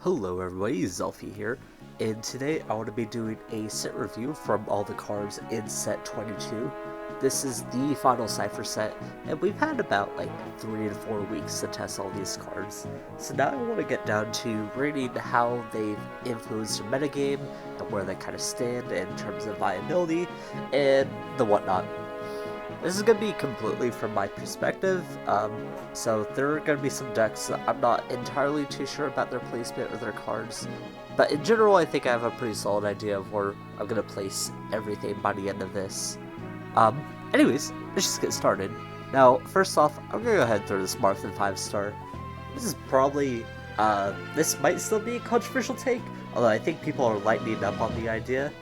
Hello everybody, Zelfie here, and today I want to be doing a set review from all the cards in set 22. This is the final Cipher set, and we've had about like 3 to 4 weeks to test all these cards. So now I want to get down to rating how they've influenced your metagame, and where they kind of stand in terms of viability, and the whatnot. This is going to be completely from my perspective, so there are going to be some decks that I'm not entirely too sure about their placement or their cards, but in general I think I have a pretty solid idea of where I'm going to place everything by the end of this. Anyways, let's just get started. Now, first off, I'm going to go ahead and throw this Marth in 5-star. This is probably, this might still be a controversial take, although I think people are lightening up on the idea.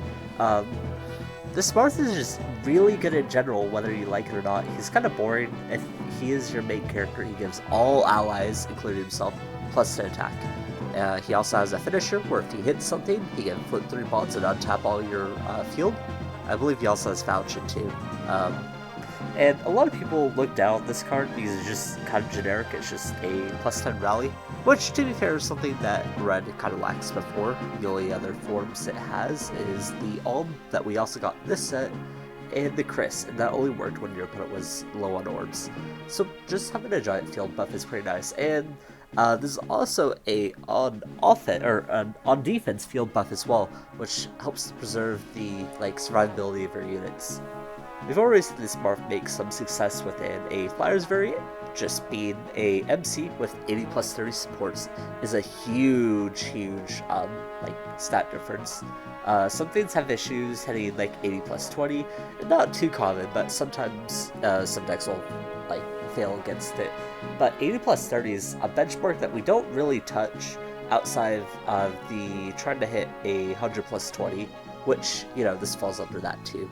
This Marth is just really good in general, whether you like it or not. He's kind of boring. If he is your main character, he gives all allies, including himself, plus to attack. He also has a finisher, where if he hits something, he can flip 3 bonds and untap all your field. I believe he also has Falchion too. And a lot of people look down on this card because it's just kind of generic. It's just a plus 10 rally, which to be fair is something that Red kind of lacks before. The only other forms it has is the Alm that we also got in this set, and the Chris, and that only worked when your opponent was low on orbs. So just having a giant field buff is pretty nice. And there's also a on defense field buff as well, which helps to preserve the survivability of your units. We've already seen this Marth make some success within a Flyers variant. Just being a MC with 80 plus 30 supports is a huge stat difference. Some things have issues hitting 80 plus 20, not too common, but sometimes some decks will fail against it. But 80 plus 30 is a benchmark that we don't really touch outside of the trying to hit a 100 plus 20, which, this falls under that too.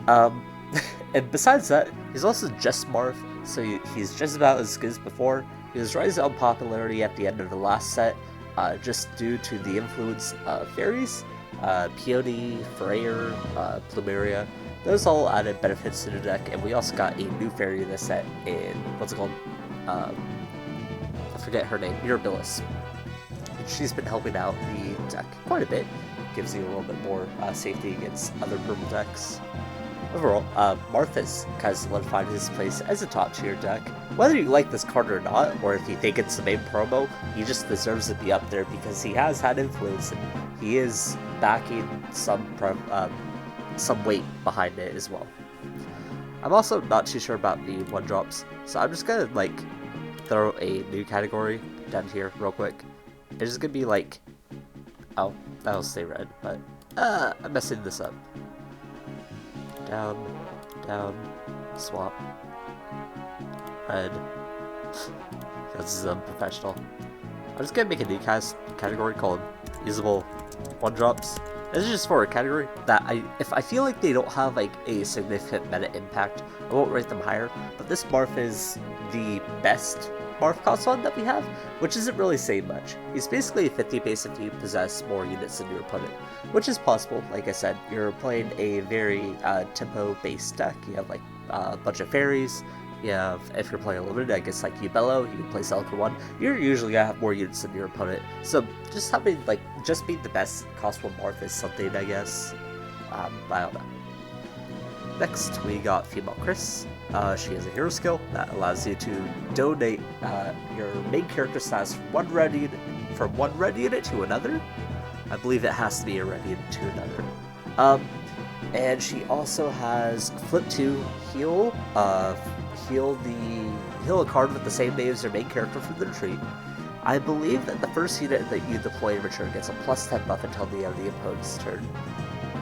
And besides that, he's also just Marth, so he's just about as good as before. He was rising on popularity at the end of the last set, just due to the influence of fairies, Peony, Freyr, Plumeria. Those all added benefits to the deck, and we also got a new fairy in this set in, what's it called? I forget her name, Mirabilis. She's been helping out the deck quite a bit, gives you a little bit more safety against other purple decks. Overall, Marth has kind of solidified his place as a top tier deck. Whether you like this card or not, or if you think it's the main promo, he just deserves to be up there because he has had influence and he is backing some weight behind it as well. I'm also not too sure about the 1-drops, so I'm just gonna throw a new category down here real quick. It's just gonna be oh, that'll stay red, but I'm messing this up. Down, swap, red. This is unprofessional. I'm just gonna make a new category called usable 1-drops. This is just for a category that if I feel like they don't have a significant meta impact, I won't rate them higher. But this Marth is the best Marth Cosson that we have, which isn't really saying much. He's basically a 50 base if you possess more units than your opponent, which is possible. Like I said, you're playing a very tempo-based deck. You have a bunch of fairies. You have, if you're playing a limited, I guess you Bellow, you can play Celica 1. You're usually gonna have more units than your opponent. So just having just being the best cost 1 Marth is something, I guess. I don't know. Next, we got Female Chris. She has a hero skill that allows you to donate your main character status from one red unit to another. I believe it has to be a red unit to another. And she also has Flip 2 heal. Heal a card with the same name as your main character from the retreat. I believe that the first unit that you deploy in return gets a plus 10 buff until the end of the opponent's turn.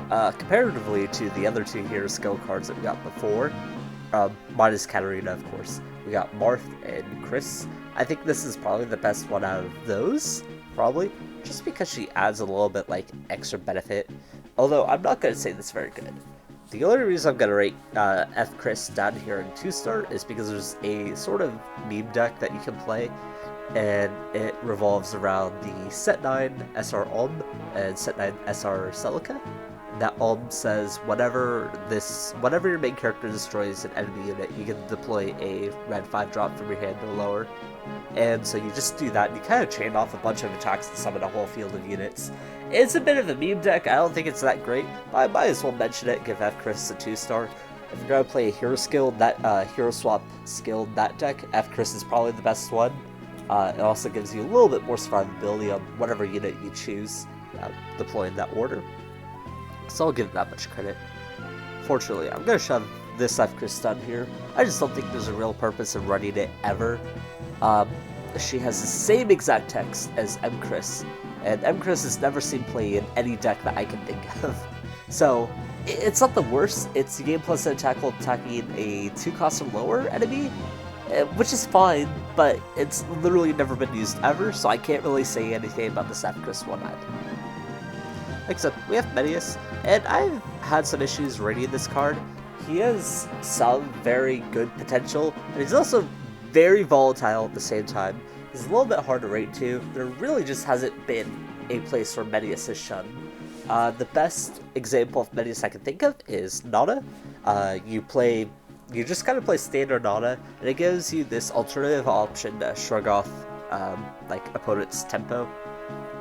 Comparatively to the other 2 hero skill cards that we got before, minus Katarina, of course, we got Marth and Chris. I think this is probably the best one out of those, probably, just because she adds a little bit extra benefit, although I'm not going to say this very good. The only reason I'm going to rate F Chris down here in 2-star is because there's a sort of meme deck that you can play, and it revolves around the Set 9 SR Alm and Set 9 SR Celica. that says whenever your main character destroys an enemy unit, you can deploy a red 5-drop from your hand or lower. And so you just do that, and you kind of chain off a bunch of attacks and summon a whole field of units. It's a bit of a meme deck. I don't think it's that great, but I might as well mention it, give F-Chris a 2-star. If you're going to play a hero skill, that hero swap skill in that deck, F-Chris is probably the best one. It also gives you a little bit more survivability on whatever unit you choose, deploy in that order. So I'll give it that much credit. Fortunately, I'm going to shove this F-Chris stun here. I just don't think there's a real purpose in running it ever. She has the same exact text as M-Chris, and M-Chris is never seen play in any deck that I can think of. So, it's not the worst. It's game plus an attack while attacking a 2-cost or lower enemy, which is fine, but it's literally never been used ever, so I can't really say anything about this F-Chris one either. Except, we have Medius, and I've had some issues rating this card. He has some very good potential, and he's also very volatile at the same time. He's a little bit hard to rate too. There really just hasn't been a place where Medius is shunned. The best example of Medius I can think of is Nana. You just kind of play standard Nana, and it gives you this alternative option to shrug off like opponent's tempo.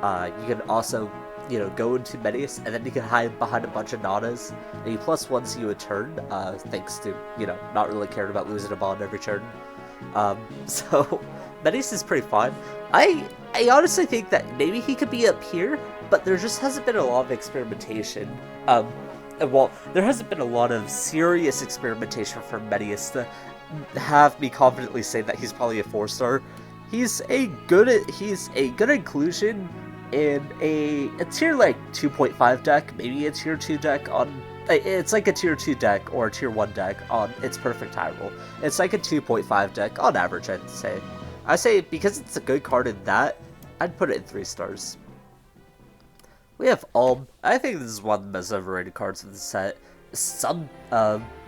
You can also go into Medius, and then you can hide behind a bunch of Nanas, and you +1 you a turn, thanks to, not really caring about losing a bond every turn. So, Medius is pretty fun. I honestly think that maybe he could be up here, but there just hasn't been a lot of experimentation. Well, there hasn't been a lot of serious experimentation for Medius to have me confidently say that he's probably a 4-star. He's a good inclusion in a tier like 2.5 deck, maybe a tier 2 deck on. It's like a tier 2 deck or a tier 1 deck on its perfect high roll. It's like a 2.5 deck on average, I'd say. I say because it's a good card in that, I'd put it in 3 stars. We have Ulm. I think this is one of the most overrated cards of the set.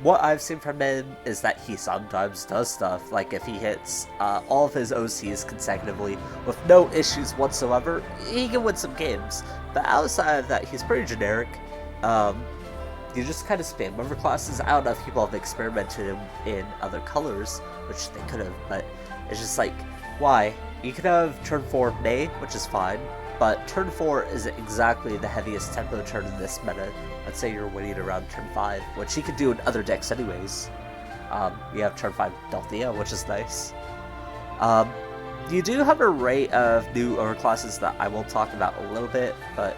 What I've seen from him is that he sometimes does stuff, like if he hits all of his OCs consecutively with no issues whatsoever, he can win some games. But outside of that, he's pretty generic. You just kind of spam over classes. I don't know if people have experimented in other colors, which they could have, but it's just like, why? You could have turn 4 May, which is fine, but turn 4 isn't exactly the heaviest tempo turn in this meta. I'd say you're winning around turn 5, which you could do in other decks anyways. You have turn 5 Delthea, which is nice. You do have an array of new overclasses that I will talk about a little bit, but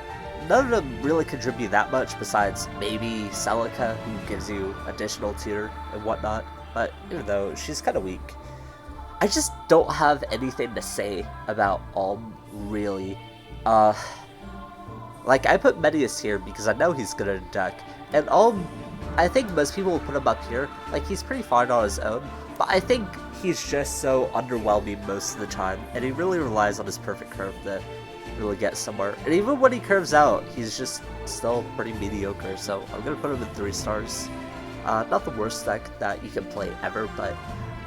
none of them really contribute that much besides maybe Celica, who gives you additional tier and whatnot, but even though she's kind of weak. I just don't have anything to say about Ulm, really. Like, I put Medius here because I know he's good at a deck, and Ulm, I think most people will put him up here. Like, he's pretty fine on his own, but I think he's just so underwhelming most of the time, and he really relies on his perfect curve to really get somewhere. And even when he curves out, he's just still pretty mediocre, so I'm gonna put him in 3 stars. Not the worst deck that you can play ever, but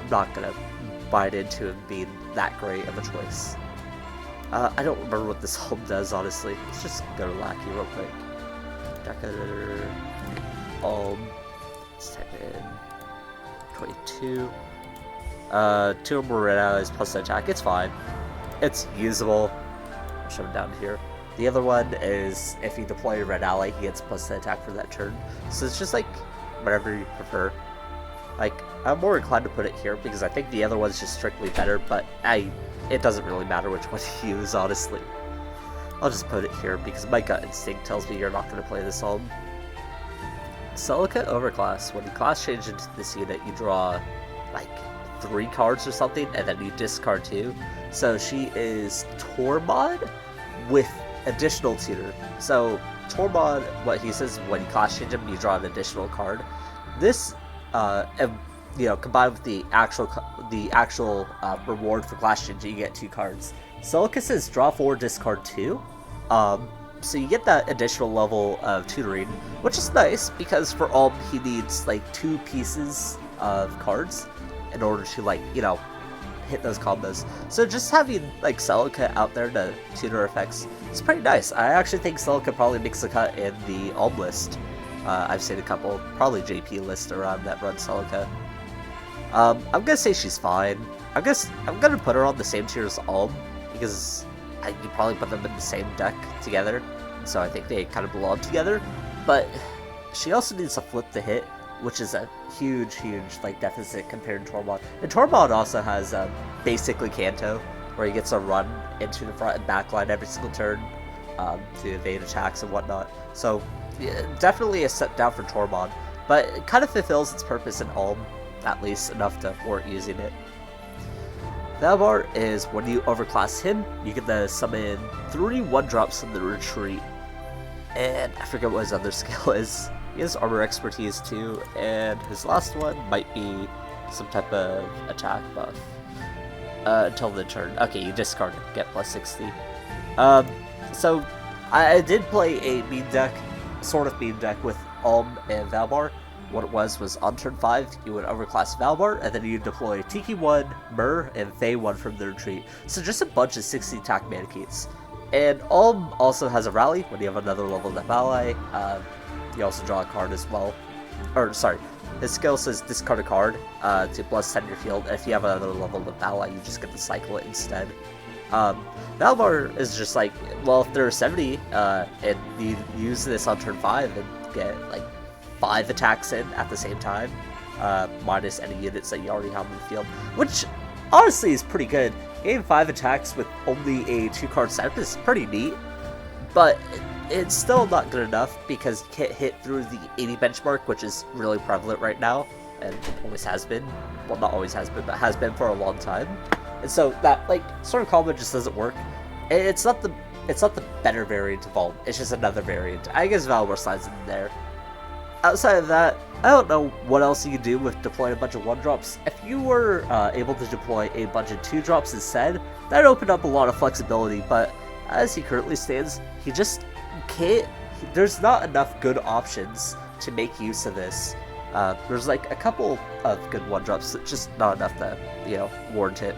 I'm not gonna bite into him being that great of a choice. I don't remember what this home does, honestly. Let's just go to Lackey real quick. Let's type in 22. 2 or more red allies plus attack. It's fine. It's usable. I'll shove it down here. The other one is if you deploy a red ally, he gets plus attack for that turn. So it's just like whatever you prefer. Like, I'm more inclined to put it here because I think the other one's just strictly better, but it doesn't really matter which one you use, honestly. I'll just put it here because my gut instinct tells me you're not going to play this Ulm. Celica Overclass. When you class change into this unit, you draw like 3 cards or something, and then you discard 2. So she is Tormod with additional tutor. So Tormod, what he says, when you class change him, you draw an additional card. This, combined with the actual reward for class change, you get 2 cards. Celica says draw 4, discard 2. So you get that additional level of tutoring, which is nice because for Ulm he needs like 2 pieces of cards in order to hit those combos. So just having like Celica out there to tune her effects is pretty nice. I actually think Celica probably makes the cut in the Alm list. I've seen a couple, probably JP list around that run Celica. I'm gonna say she's fine. I'm gonna put her on the same tier as Alm, because you probably put them in the same deck together, so I think they kind of belong together. But she also needs to flip the hit, which is a huge like deficit compared to Tormod. And Tormod also has basically Kanto, where he gets a run into the front and back line every single turn to evade attacks and whatnot. So yeah, definitely a step down for Tormod, but it kind of fulfills its purpose in Alm, at least enough to warrant using it. Valbar is when you overclass him, you get to summon 3 1-drops from the retreat. And I forget what his other skill is. He has armor expertise too, and his last one might be some type of attack buff. Until the turn. Okay, you discard it, get plus 60. So I did play a meme deck, sort of meme deck with Alm and Valbar. What it was on turn 5, you would overclass Valbar, and then you deploy Tiki 1, Myrrh, and Fae 1 from the retreat. So just a bunch of 60 attack Maniketes. And Alm also has a rally when you have another leveled up ally. You also draw a card as well. Or, sorry, his skill says discard a card to plus 10 your field, and if you have another leveled up ally, you just get to cycle it instead. Valbar is just like, well, if there are 70, and you use this on turn 5 and get, like, 5 attacks in at the same time, minus any units that you already have in the field, which honestly is pretty good. Getting 5 attacks with only a 2-card setup is pretty neat, but it's still not good enough because you can't hit through the 80 benchmark, which is really prevalent right now, and always has been. Well, not always has been, but has been for a long time. And so that, like, sort of combo just doesn't work. It's not the better variant of Alm, it's just another variant. I guess Valor slides in there. Outside of that, I don't know what else you can do with deploying a bunch of 1-drops. If you were able to deploy a bunch of 2-drops instead, that opened up a lot of flexibility, but as he currently stands, he just can't. There's not enough good options to make use of this. There's like a couple of good 1-drops, just not enough to, warrant it.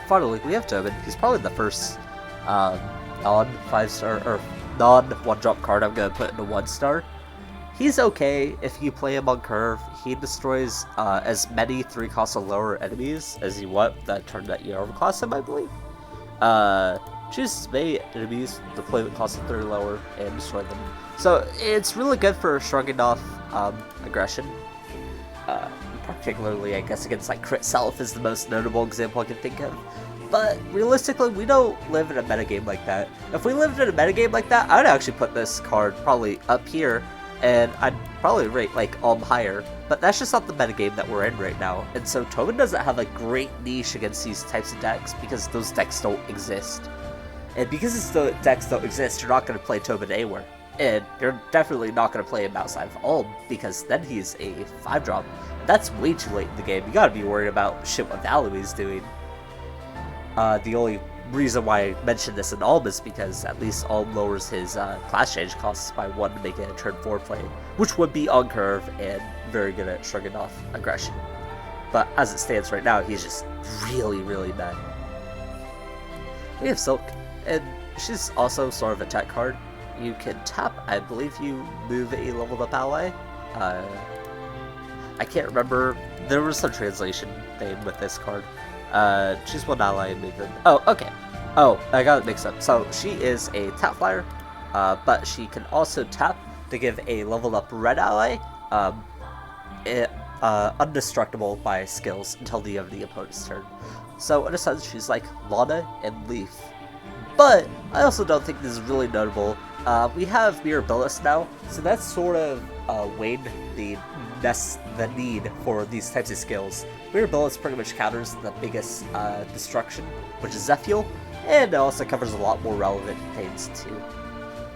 Finally, we have Tobin. He's probably the first non-5-star, or non-1-drop card I'm going to put into 1-star. He's okay if you play him on curve. He destroys as many 3-cost or lower enemies as you want that turn that you overclass him, I believe. Choose as many enemies, deployment cost of 3 or lower, and destroy them. So it's really good for shrugging off aggression. Particularly, I guess, against like Crit Self is the most notable example I can think of. But realistically, we don't live in a metagame like that. If we lived in a metagame like that, I'd actually put this card probably up here, and I'd probably rate like Alm higher, but that's just not the metagame that we're in right now. And so Tobin doesn't have a great niche against these types of decks because those decks don't exist. And because the decks don't exist, you're not going to play Tobin anywhere. And you're definitely not going to play him outside of Alm, because then he's a 5-drop. That's way too late in the game. You gotta be worried about shit what Value's doing. The only reason why I mentioned this in Alm is because at least Alm lowers his class change costs by 1 to make it a turn 4 play, which would be on curve and very good at shrugging off aggression. But as it stands right now, he's just really bad. We have Silk, and she's also sort of a tech card. You can tap, I believe you move a leveled up ally. I can't remember, there was some translation thing with this card. Choose 1 ally and move them. Oh, okay. Oh, I got it mixed up. So she is a tap flyer, but she can also tap to give a leveled up red ally undestructible by skills until the end of the opponent's turn. So in a sense, she's like Lana and Leaf. But I also don't think this is really notable. We have Mirabilis now, so that's sort of waned the need for these types of skills. Mirabilis pretty much counters the biggest destruction, which is Zelfie, and it also covers a lot more relevant things too.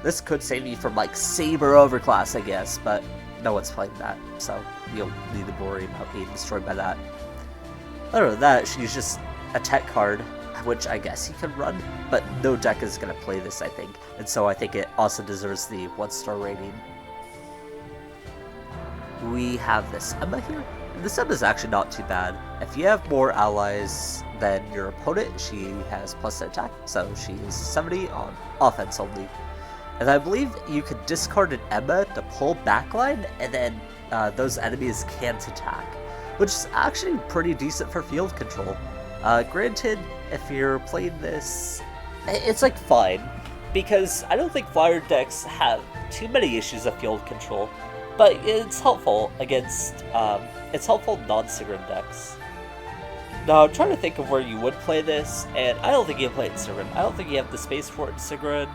This could save you from like Saber Overclass, I guess, but no one's playing that, so you'll need to worry about being destroyed by that. Other than that, she's just a tech card, which I guess he can run, but no deck is going to play this, I think, and so I think it also deserves the 1-star rating. We have this Emma here, and this Emma is actually not too bad, If you have more allies than your opponent, she has plus to attack, so she's 70 on offense only. And I believe you could discard an Emma to pull backline, and then those enemies can't attack, which is actually pretty decent for field control. Granted, if you're playing this, it's like fine, because I don't think flyer decks have too many issues of field control, but it's helpful against, it's helpful non-Sigrun decks. Now, I'm trying to think of where you would play this, and I don't think you play it in Sigrun. I don't think you have the space for it in Sigrun,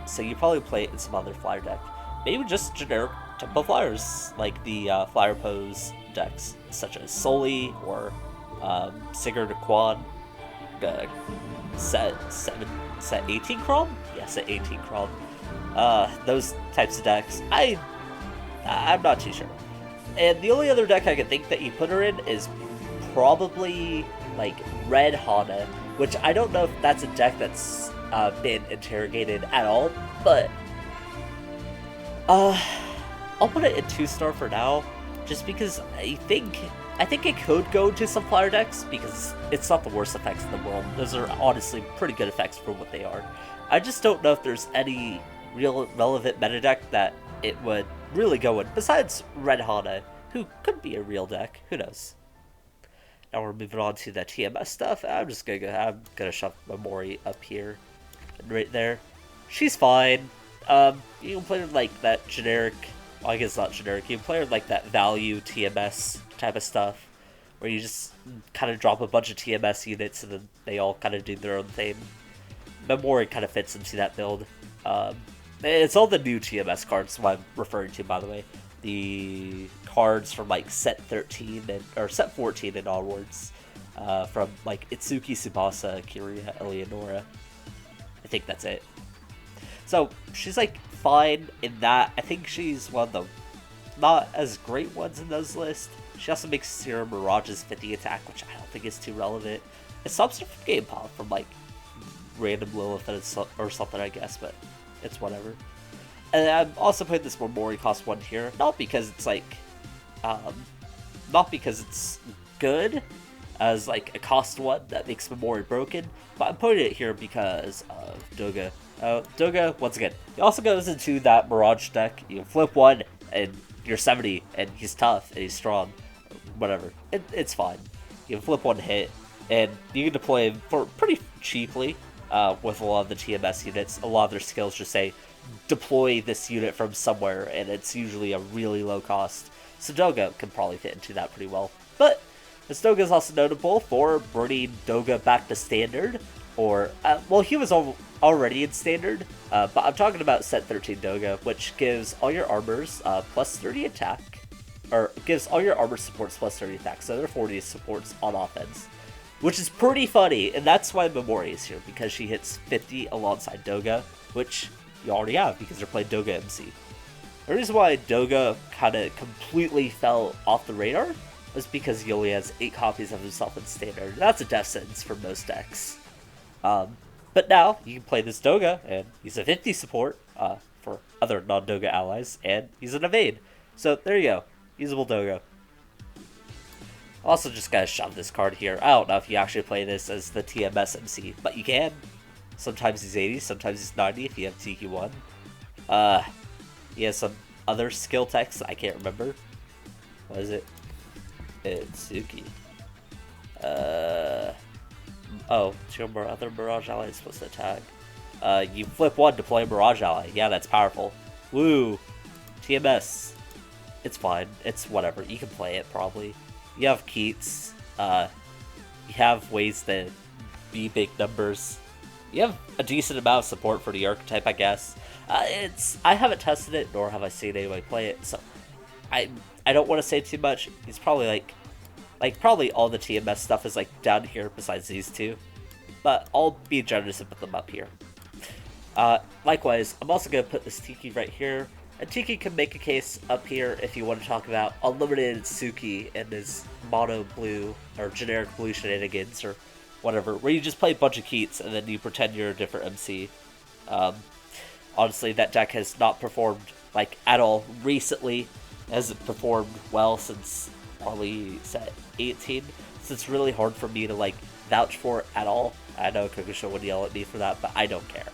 so you probably play it in some other flyer deck. Maybe just generic tempo flyers, like the flyer pose decks, such as Soli or Sigurd Quan, set 18 Crom? Yeah, set 18 Crom. Those types of decks. I'm not too sure. And the only other deck I can think that you put her in is probably like Red Hana, which I don't know if that's a deck that's been interrogated at all, but I'll put it in 2-star for now, just because I think it could go to some flyer decks, because it's not the worst effects in the world. Those are honestly pretty good effects for what they are. I just don't know if there's any real relevant meta deck that it would really go in, besides Red Hana, who could be a real deck. Who knows? Now we're moving on to the TMS stuff. I'm gonna shove Memori up here, and right there. She's fine. You can play her like that generic. Well, I guess not generic. You can play her like that value TMS type of stuff, where you just kind of drop a bunch of TMS units and then they all kind of do their own thing. Memori kind of fits into that build. It's all the new TMS cards, what I'm referring to, by the way. The cards from like set 13 or set 14 and onwards, from like Itsuki, Tsubasa, Kiria, Eleonora. I think that's it. So she's like fine in that. I think she's one of the not as great ones in those lists. She also makes Serum Mirage's 50 attack, which I don't think is too relevant. It stops her from game pop from like random Lilith or something, I guess, but it's whatever. And I'm also putting this Memori cost 1 here, not because it's like, not because it's good as like a cost 1 that makes Memori broken, but I'm putting it here because of Doga. Doga, once again, he also goes into that Mirage deck. You can flip 1 and you're 70, and he's tough and he's strong, whatever. It's fine. You can flip 1 hit, and you can deploy him for pretty cheaply. With a lot of the TMS units, a lot of their skills just say deploy this unit from somewhere, and it's usually a really low cost. So Doga can probably fit into that pretty well. But this Doga is also notable for bringing Doga back to standard, or well, he was already in standard, but I'm talking about set 13 Doga, which gives all your armors plus 30 attack, or gives all your armor supports plus 30 attack, so they're 40 supports on offense. Which is pretty funny, and that's why Memori is here, because she hits 50 alongside Doga, which you already have, because they're playing Doga MC. The reason why Doga kind of completely fell off the radar was because he only has 8 copies of himself in Standard. That's a death sentence for most decks. But now, you can play this Doga, and he's a 50 support for other non-Doga allies, and he's an evade. So there you go, usable Doga. Also, just gotta shove this card here. I don't know if you actually play this as the TMS MC, but you can. Sometimes he's 80, sometimes he's 90 if you have TQ1. He has some other skill text I can't remember. What is it? Itsuki. Oh, 2 more other Mirage allies supposed to attack. You flip 1 to play a Mirage ally. Yeah, that's powerful. Woo! TMS. It's fine. It's whatever. You can play it, probably. You have Keats, you have ways to be big numbers. You have a decent amount of support for the archetype, I guess. I haven't tested it, nor have I seen anybody play it, so I don't want to say too much. He's probably like probably all the TMS stuff is like down here besides these 2, but I'll be generous and put them up here. Likewise, I'm also gonna put this Tiki right here. And Tiki can make a case up here if you want to talk about Unlimited Suki and his mono blue or generic blue shenanigans or whatever, where you just play a bunch of Keats and then you pretend you're a different MC. Honestly, that deck has not performed like at all recently. It hasn't performed well since probably set 18, so it's really hard for me to like vouch for it at all. I know Kokusho would yell at me for that, but I don't care.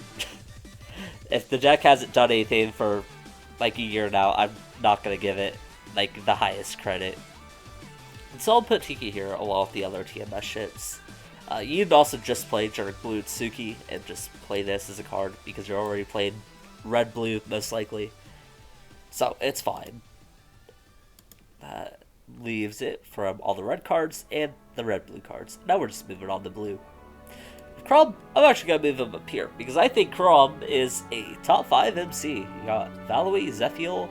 If the deck hasn't done anything for like a year now, I'm not gonna give it like the highest credit. And so I'll put Tiki here along with the other TMS shits. You can also just play Jerk Blue Tsuki and just play this as a card because you're already playing Red Blue most likely. So it's fine. That leaves it from all the red cards and the red blue cards. Now we're just moving on to blue. Crom, I'm actually going to move him up here because I think Crom is a top 5 MC. You got Valois, Zephiel,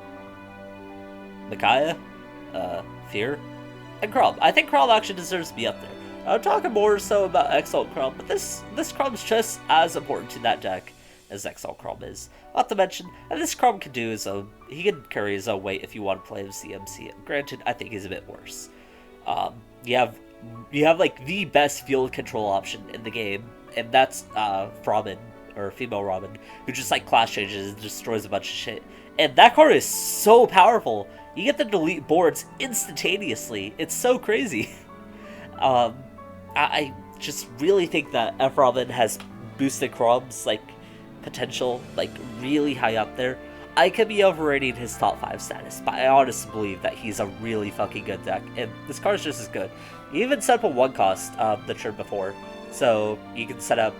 Micaiah, Fear, and Crom. I think Crom actually deserves to be up there. I'm talking more so about Exalt Crom, but this Crom's just as important to that deck as Exalt Crom is. Not to mention, and this Crom can do his own, he can carry his own weight if you want to play him CMC. Granted, I think he's a bit worse. You have like the best field control option in the game, and that's Ramen, or female Ramen, who just like class changes and destroys a bunch of shit. And that card is so powerful. You get to delete boards instantaneously. It's so crazy. I just really think that F Ramen has boosted Crom's like potential like really high up there. I could be overrating his top 5 status, but I honestly believe that he's a really fucking good deck, and this card is just as good. You even set up a 1 cost the turn before, so you can set up,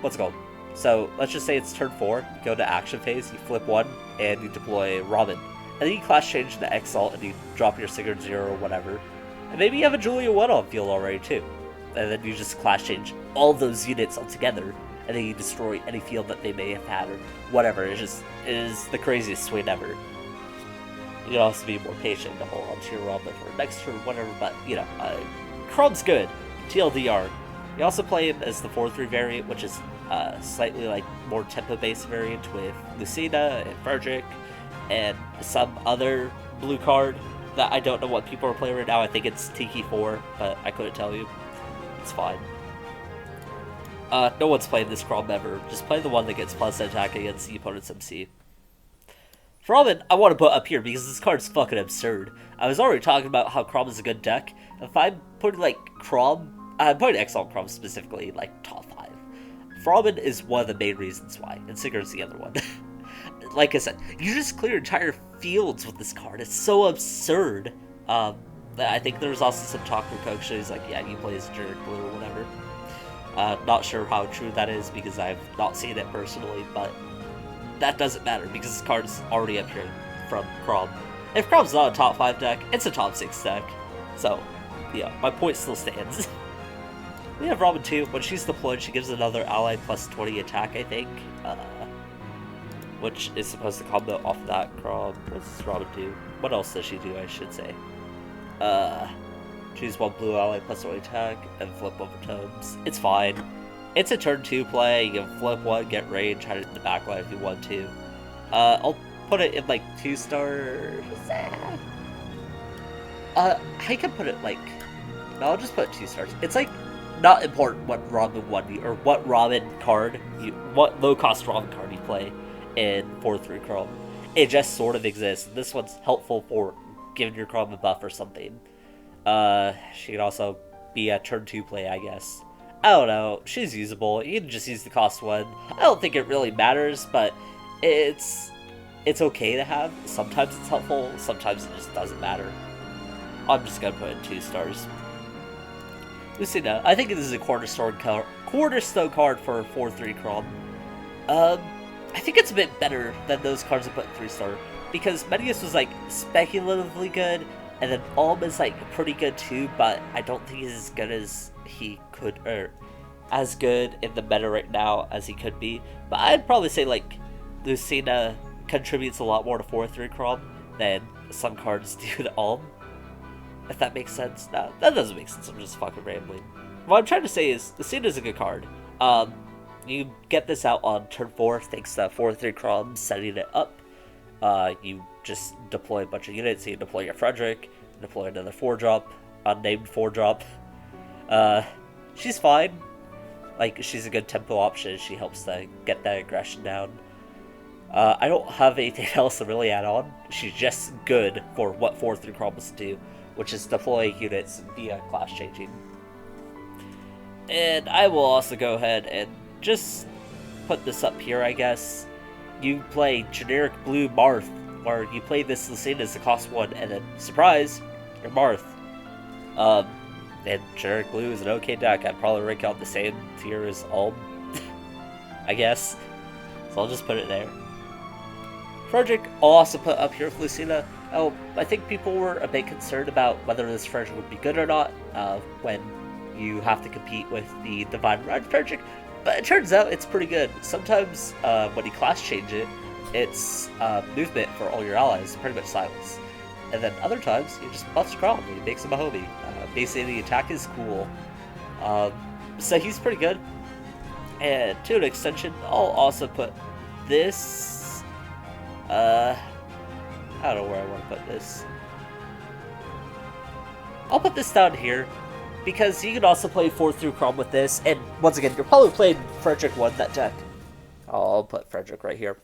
what's it called? So let's just say it's turn 4, you go to action phase, you flip 1, and you deploy Ramen. And then you class change the Exalt, and you drop your Sigurd 0 or whatever. And maybe you have a Julia 1 on field already too. And then you just class change all those units altogether, and then you destroy any field that they may have had or whatever. It is the craziest swing ever. You can also be more patient to hold on to your Ramen for next turn, whatever, but you know, Crom's good. TLDR. You also play him as the 4-3 variant, which is slightly like more tempo-based variant with Lucina and Frederick and some other blue card that I don't know what people are playing right now. I think it's Tiki 4, but I couldn't tell you. It's fine. No one's playing this Crom ever. Just play the one that gets plus attack against the opponent's MC. For Ramen, I want to put up here because this card's fucking absurd. I was already talking about how Crom is a good deck. If I'm putting like Crom, I'm putting Exalt Crom specifically like top 5. Ramen is one of the main reasons why, and Sigurd's the other one. Like I said, you just clear entire fields with this card. It's so absurd. I think there was also some talk from Coach. He's like, yeah, you play as Jerk Blue or whatever. Not sure how true that is because I've not seen it personally, but that doesn't matter because this card's already up here from Crom. If Crom's not a top 5 deck, it's a top 6 deck. So, yeah, my point still stands. We have Ramen 2. When she's deployed, she gives another ally plus 20 attack, I think. Which is supposed to combo off that Crom. What does Ramen do? What else does she do, I should say? Choose 1 blue ally plus 20 attack and flip over tomes. It's fine. It's a turn 2 play. You can flip 1, get range, hide it in the backline if you want to. I'll put it in like 2 stars. I can put it like, no, I'll just put 2 stars. It's like not important what Ramen 1 or what Ramen card what low cost Ramen card you play in 4-3 Crom. It just sort of exists. This one's helpful for giving your Crom a buff or something. She can also be a turn 2 play, I guess. I don't know. She's usable. You can just use the cost 1. I don't think it really matters, but it's okay to have. Sometimes it's helpful. Sometimes it just doesn't matter. I'm just gonna put in 2 stars. Lucina, I think this is a cornerstone card for 4-3 Crom. I think it's a bit better than those cards I put in 3-star because Medius was like speculatively good, and then Alm is like pretty good too, but I don't think he's as good as he could, or as good in the meta right now as he could be. But I'd probably say like Lucina contributes a lot more to 4-3 Crom than some cards do to Alm. If that makes sense. No, that doesn't make sense. I'm just fucking rambling. What I'm trying to say is Lucina is a good card. You get this out on turn 4 thanks to 4-3 Crom setting it up. You just deploy a bunch of units. You deploy your Frederick, deploy another 4-drop, unnamed 4-drop. She's fine. Like, she's a good tempo option. She helps to get that aggression down. I don't have anything else to really add on. She's just good for what 4-3 Crom wants to do. which is deploy units via class changing. And I will also go ahead and just put this up here, I guess. You play generic blue Marth, or you play this Lucina as a cost 1, and then, surprise, you're Marth. And generic blue is an okay deck. I'd probably rank out the same tier as Ulm, I guess. So I'll just put it there. Frederick, I'll also put up here with Lucina. Oh, I think people were a bit concerned about whether this Frederick would be good or not when you have to compete with the Divine Ride Frederick, but it turns out it's pretty good. Sometimes when you class change it, it's movement for all your allies, pretty much silence. And then other times, you just buffs Crom and he makes him a homie. Basically, the attack is cool. So he's pretty good. And to an extension, I'll also put this... I don't know where I want to put this. I'll put this down here, because you can also play 4 through Crom with this, and once again, you're probably playing Frederick 1 that deck. I'll put Frederick right here.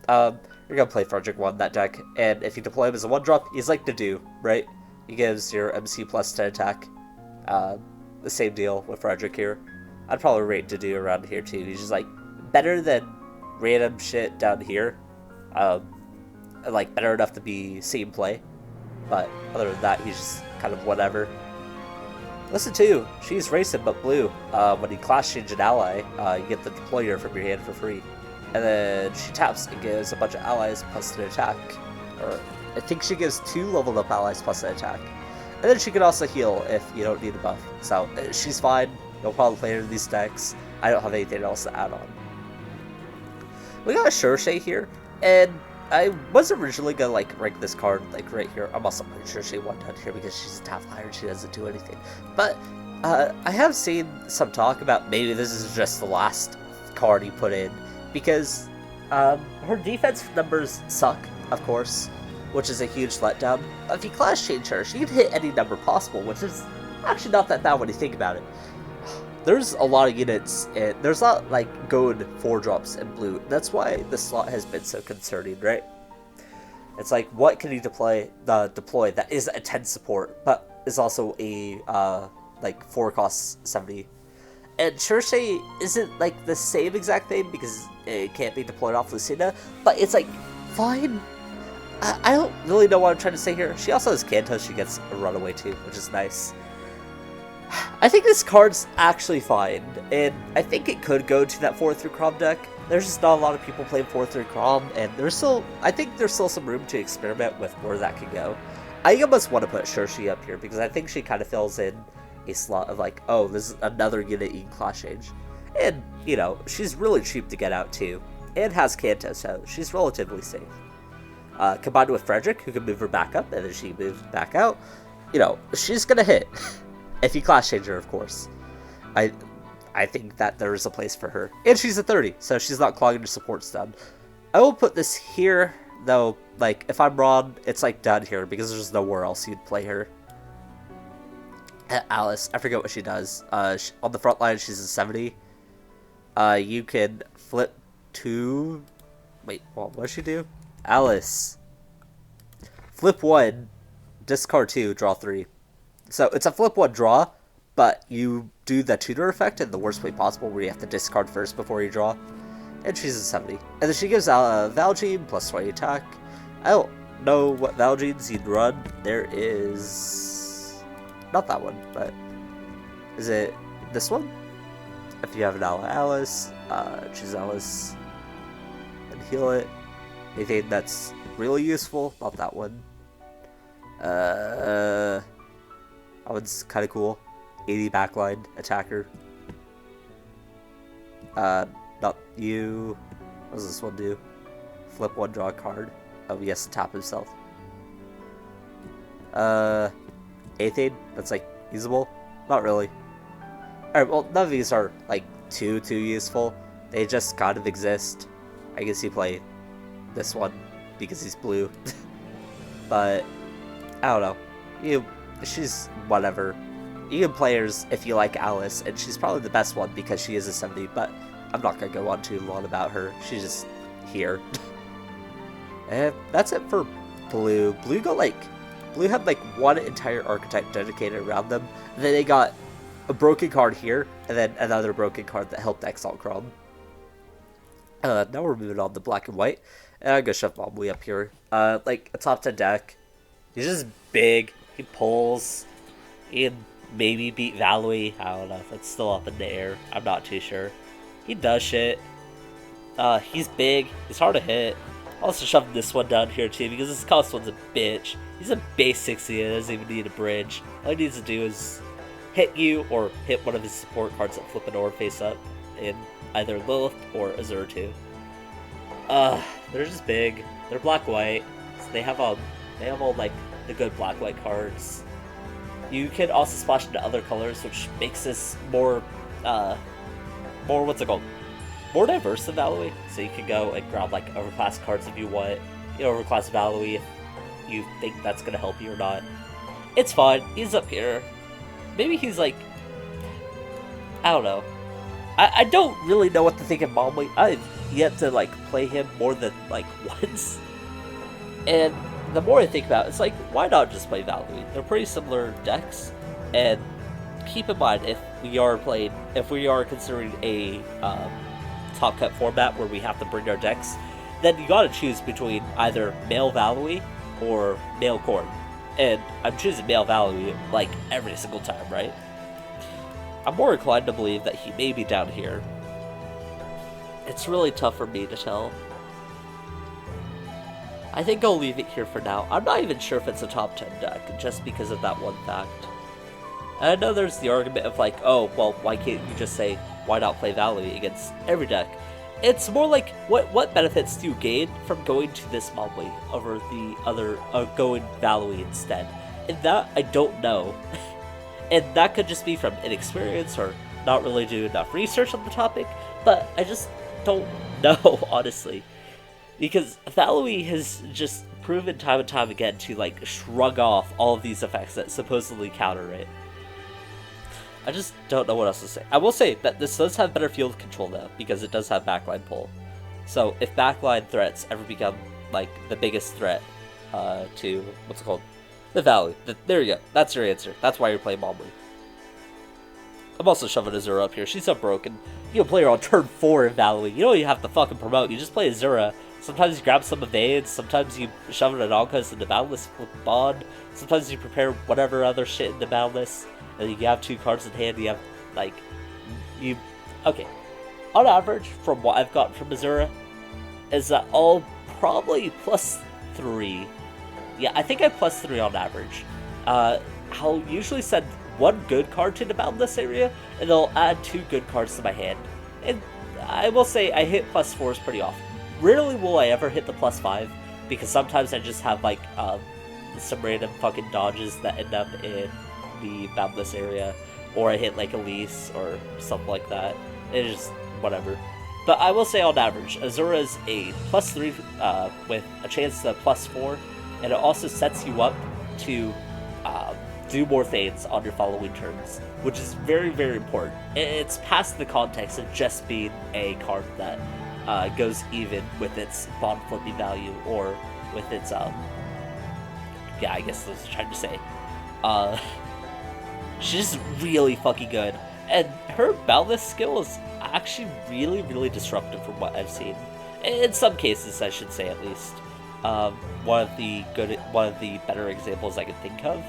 You're gonna play Frederick 1 that deck, and if you deploy him as a 1-drop, he's like Nadu, right? He gives your MC plus 10 attack. The same deal with Frederick here. I'd probably rate Nadu around here too. He's just like better than random shit down here. Like better enough to be same play, but other than that, he's just kind of whatever. Listen too, she's racing but blue. When you class change an ally, you get the deployer from your hand for free. And then she taps and gives a bunch of allies plus an attack. Or I think she gives 2 leveled up allies plus an attack. And then she can also heal if you don't need a buff. So she's fine. You'll probably play her in these decks. I don't have anything else to add on. We got a Shershay here, and I was originally gonna like rank this card like right here. I'm also pretty sure she won down here because she's a tap flyer and she doesn't do anything. But I have seen some talk about maybe this is just the last card he put in, because her defense numbers suck, of course, which is a huge letdown. If you class change her, she can hit any number possible, which is actually not that bad when you think about it. There's a lot of units, and there's not like good 4-drops in blue. That's why the slot has been so concerning, right? It's like, what can you deploy that is a 10 support, but is also a like 4 costs 70. And Shershay isn't like the same exact thing because it can't be deployed off Lucina, but it's like fine. I don't really know what I'm trying to say here. She also has Kanto, she gets a runaway too, which is nice. I think this card's actually fine, and I think it could go to that 4 through Crom deck. There's just not a lot of people playing 4 through Crom, and I think there's still some room to experiment with where that could go. I almost want to put Shershay up here because I think she kind of fills in a slot of like, oh, this is another unit you can class change. And, you know, she's really cheap to get out too, and has Kanto, so she's relatively safe. Combined with Frederick, who can move her back up, and then she moves back out, you know, she's gonna hit. If you class change her, of course. I think that there is a place for her. And she's a 30, so she's not clogging the support stun. I will put this here, though, like, if I'm wrong, it's like done here, because there's nowhere else you'd play her. Alice, I forget what she does. On the front line, she's a 70. You can flip to... Wait, what does she do? Alice. Flip 1, discard 2, draw 3. So it's a flip 1 draw, but you do the tutor effect in the worst way possible, where you have to discard first before you draw. And she's a 70. And then she gives Valjean plus 20 attack. I don't know what Valjeans you'd run. There is... not that one, but... is it this one? If you have an Alice, choose Alice and heal it. Anything that's really useful? Not that one. That one's kind of cool. 80 backline attacker. Not you. What does this one do? Flip 1, draw a card. Oh, he has to tap himself. Anything that's like usable? Not really. Alright, well, none of these are like too useful. They just kind of exist. I guess you play this one because he's blue. But I don't know. She's whatever. You can play her if you like Alice, and she's probably the best one because she is a 70, but I'm not going to go on too long about her. She's just here. And that's it for blue. Blue got like Blue had like one entire archetype dedicated around them, and then they got a broken card here, and then another broken card that helped Exalt Chrome. Now we're moving on to black and white. And I'm gonna shove Mobley up here. Like a top 10 deck. He's just big. He pulls. He can maybe beat Valois. I don't know. That's still up in the air. I'm not too sure. He does shit. He's big. He's hard to hit. Also shoving this one down here too because this cost one's a bitch. He's a base 60. He doesn't even need a bridge. All he needs to do is hit you or hit one of his support cards that flip an orb face up in either Lilith or Azure 2. They're just big. They're black-white. So they have all like the good black-white cards. You can also splash into other colors, which makes this more what's it called? More diverse than Valois. So you can go and grab like overclass cards if you want. You know, overclass Valois if you think that's gonna help you or not. It's fine. He's up here. Maybe he's like, I don't know. I don't really know what to think of Mobley. I've yet to like play him more than like once. And the more I think about it, it's like, why not just play Valois? They're pretty similar decks. And keep in mind, if we are considering a top cut format where we have to bring our decks, then you gotta choose between either male Valois or male Corn. And I'm choosing male Valois like every single time, right? I'm more inclined to believe that he may be down here. It's really tough for me to tell. I think I'll leave it here for now. I'm not even sure if it's a top 10 deck, just because of that one fact. And I know there's the argument of like, oh, well, why can't you just say, why not play Valois against every deck? It's more like, what benefits do you gain from going to this Mobley over the other, going Valois instead? And that, I don't know. And that could just be from inexperience or not really do enough research on the topic, but I just don't know, honestly. Because Valois has just proven time and time again to like shrug off all of these effects that supposedly counter it. I just don't know what else to say. I will say that this does have better field control though, because it does have backline pull. So if backline threats ever become like the biggest threat to, what's it called? The Valley. There you go. That's your answer. That's why you're playing Mobley. I'm also shoving Azura up here. She's so broken. You can play her on turn 4 in Valley. You don't even have to fucking promote. You just play Azura. Sometimes you grab some evades. Sometimes you shove it at Ankos into Boundless with Bond. Sometimes you prepare whatever other shit into Boundless. And you have 2 cards in hand. You have, like, okay. On average, from what I've gotten from Azura, is that all probably +3. Yeah, I think I'm +3 on average. I'll usually send 1 good card to the Boundless area, and they'll add 2 good cards to my hand. And I will say I hit +4s pretty often. Rarely will I ever hit the +5, because sometimes I just have, like, some random fucking dodges that end up in the Boundless area, or I hit, like, Elise, or something like that. It's just whatever. But I will say on average, Azura is a +3 with a chance to +4, and it also sets you up to do more things on your following turns, which is very, very important. It's past the context of just being a card that goes even with its bond flipping value, or with its, yeah, I guess that's what I'm trying to say. She's really fucking good, and her Boundless skill is actually really, really disruptive from what I've seen. In some cases, I should say, at least. One of the better examples I can think of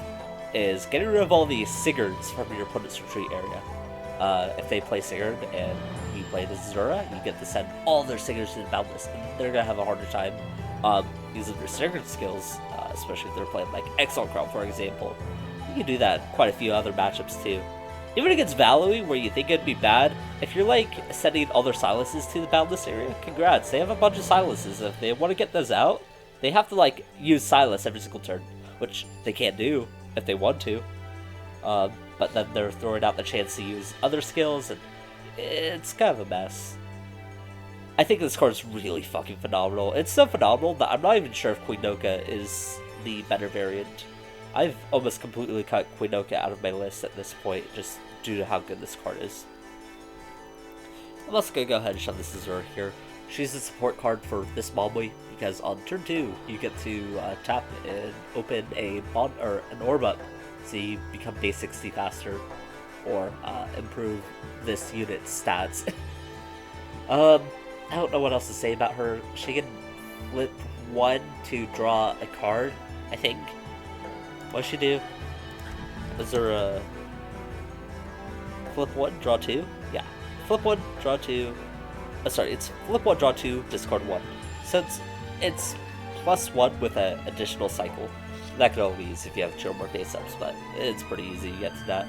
is getting rid of all the Sigurds from your opponent's retreat area. If they play Sigurd and you play the Azura, you get to send all their Sigurds to the Boundless, and they're gonna have a harder time using their Sigurd skills, especially if they're playing like Exalt Crown, for example. You can do that in quite a few other matchups too. Even against Valois, where you think it'd be bad, if you're like sending all their Silences to the Boundless area, congrats, they have a bunch of Silences. If they want to get those out, they have to like use Silas every single turn, which they can't do if they want to. But then they're throwing out the chance to use other skills, and it's kind of a mess. I think this card's really fucking phenomenal. It's so phenomenal that I'm not even sure if Queen Noka is the better variant. I've almost completely cut Queen Noka out of my list at this point, just due to how good this card is. I'm also going to go ahead and shove this Azura here. She's a support card for this Mobley, because on turn 2 you get to tap and open a bond or an orb up, so you become day 60 faster, or improve this unit's stats. I don't know what else to say about her. She can flip 1 to draw a card, I think. What'd she do? Is there a flip 1, draw 2? Yeah. Flip 1, draw 2. Sorry, it's flip 1, draw 2, discard 1. Since it's +1 with an additional cycle. That could only be used if you have 2 or more face ups, but it's pretty easy to get to that.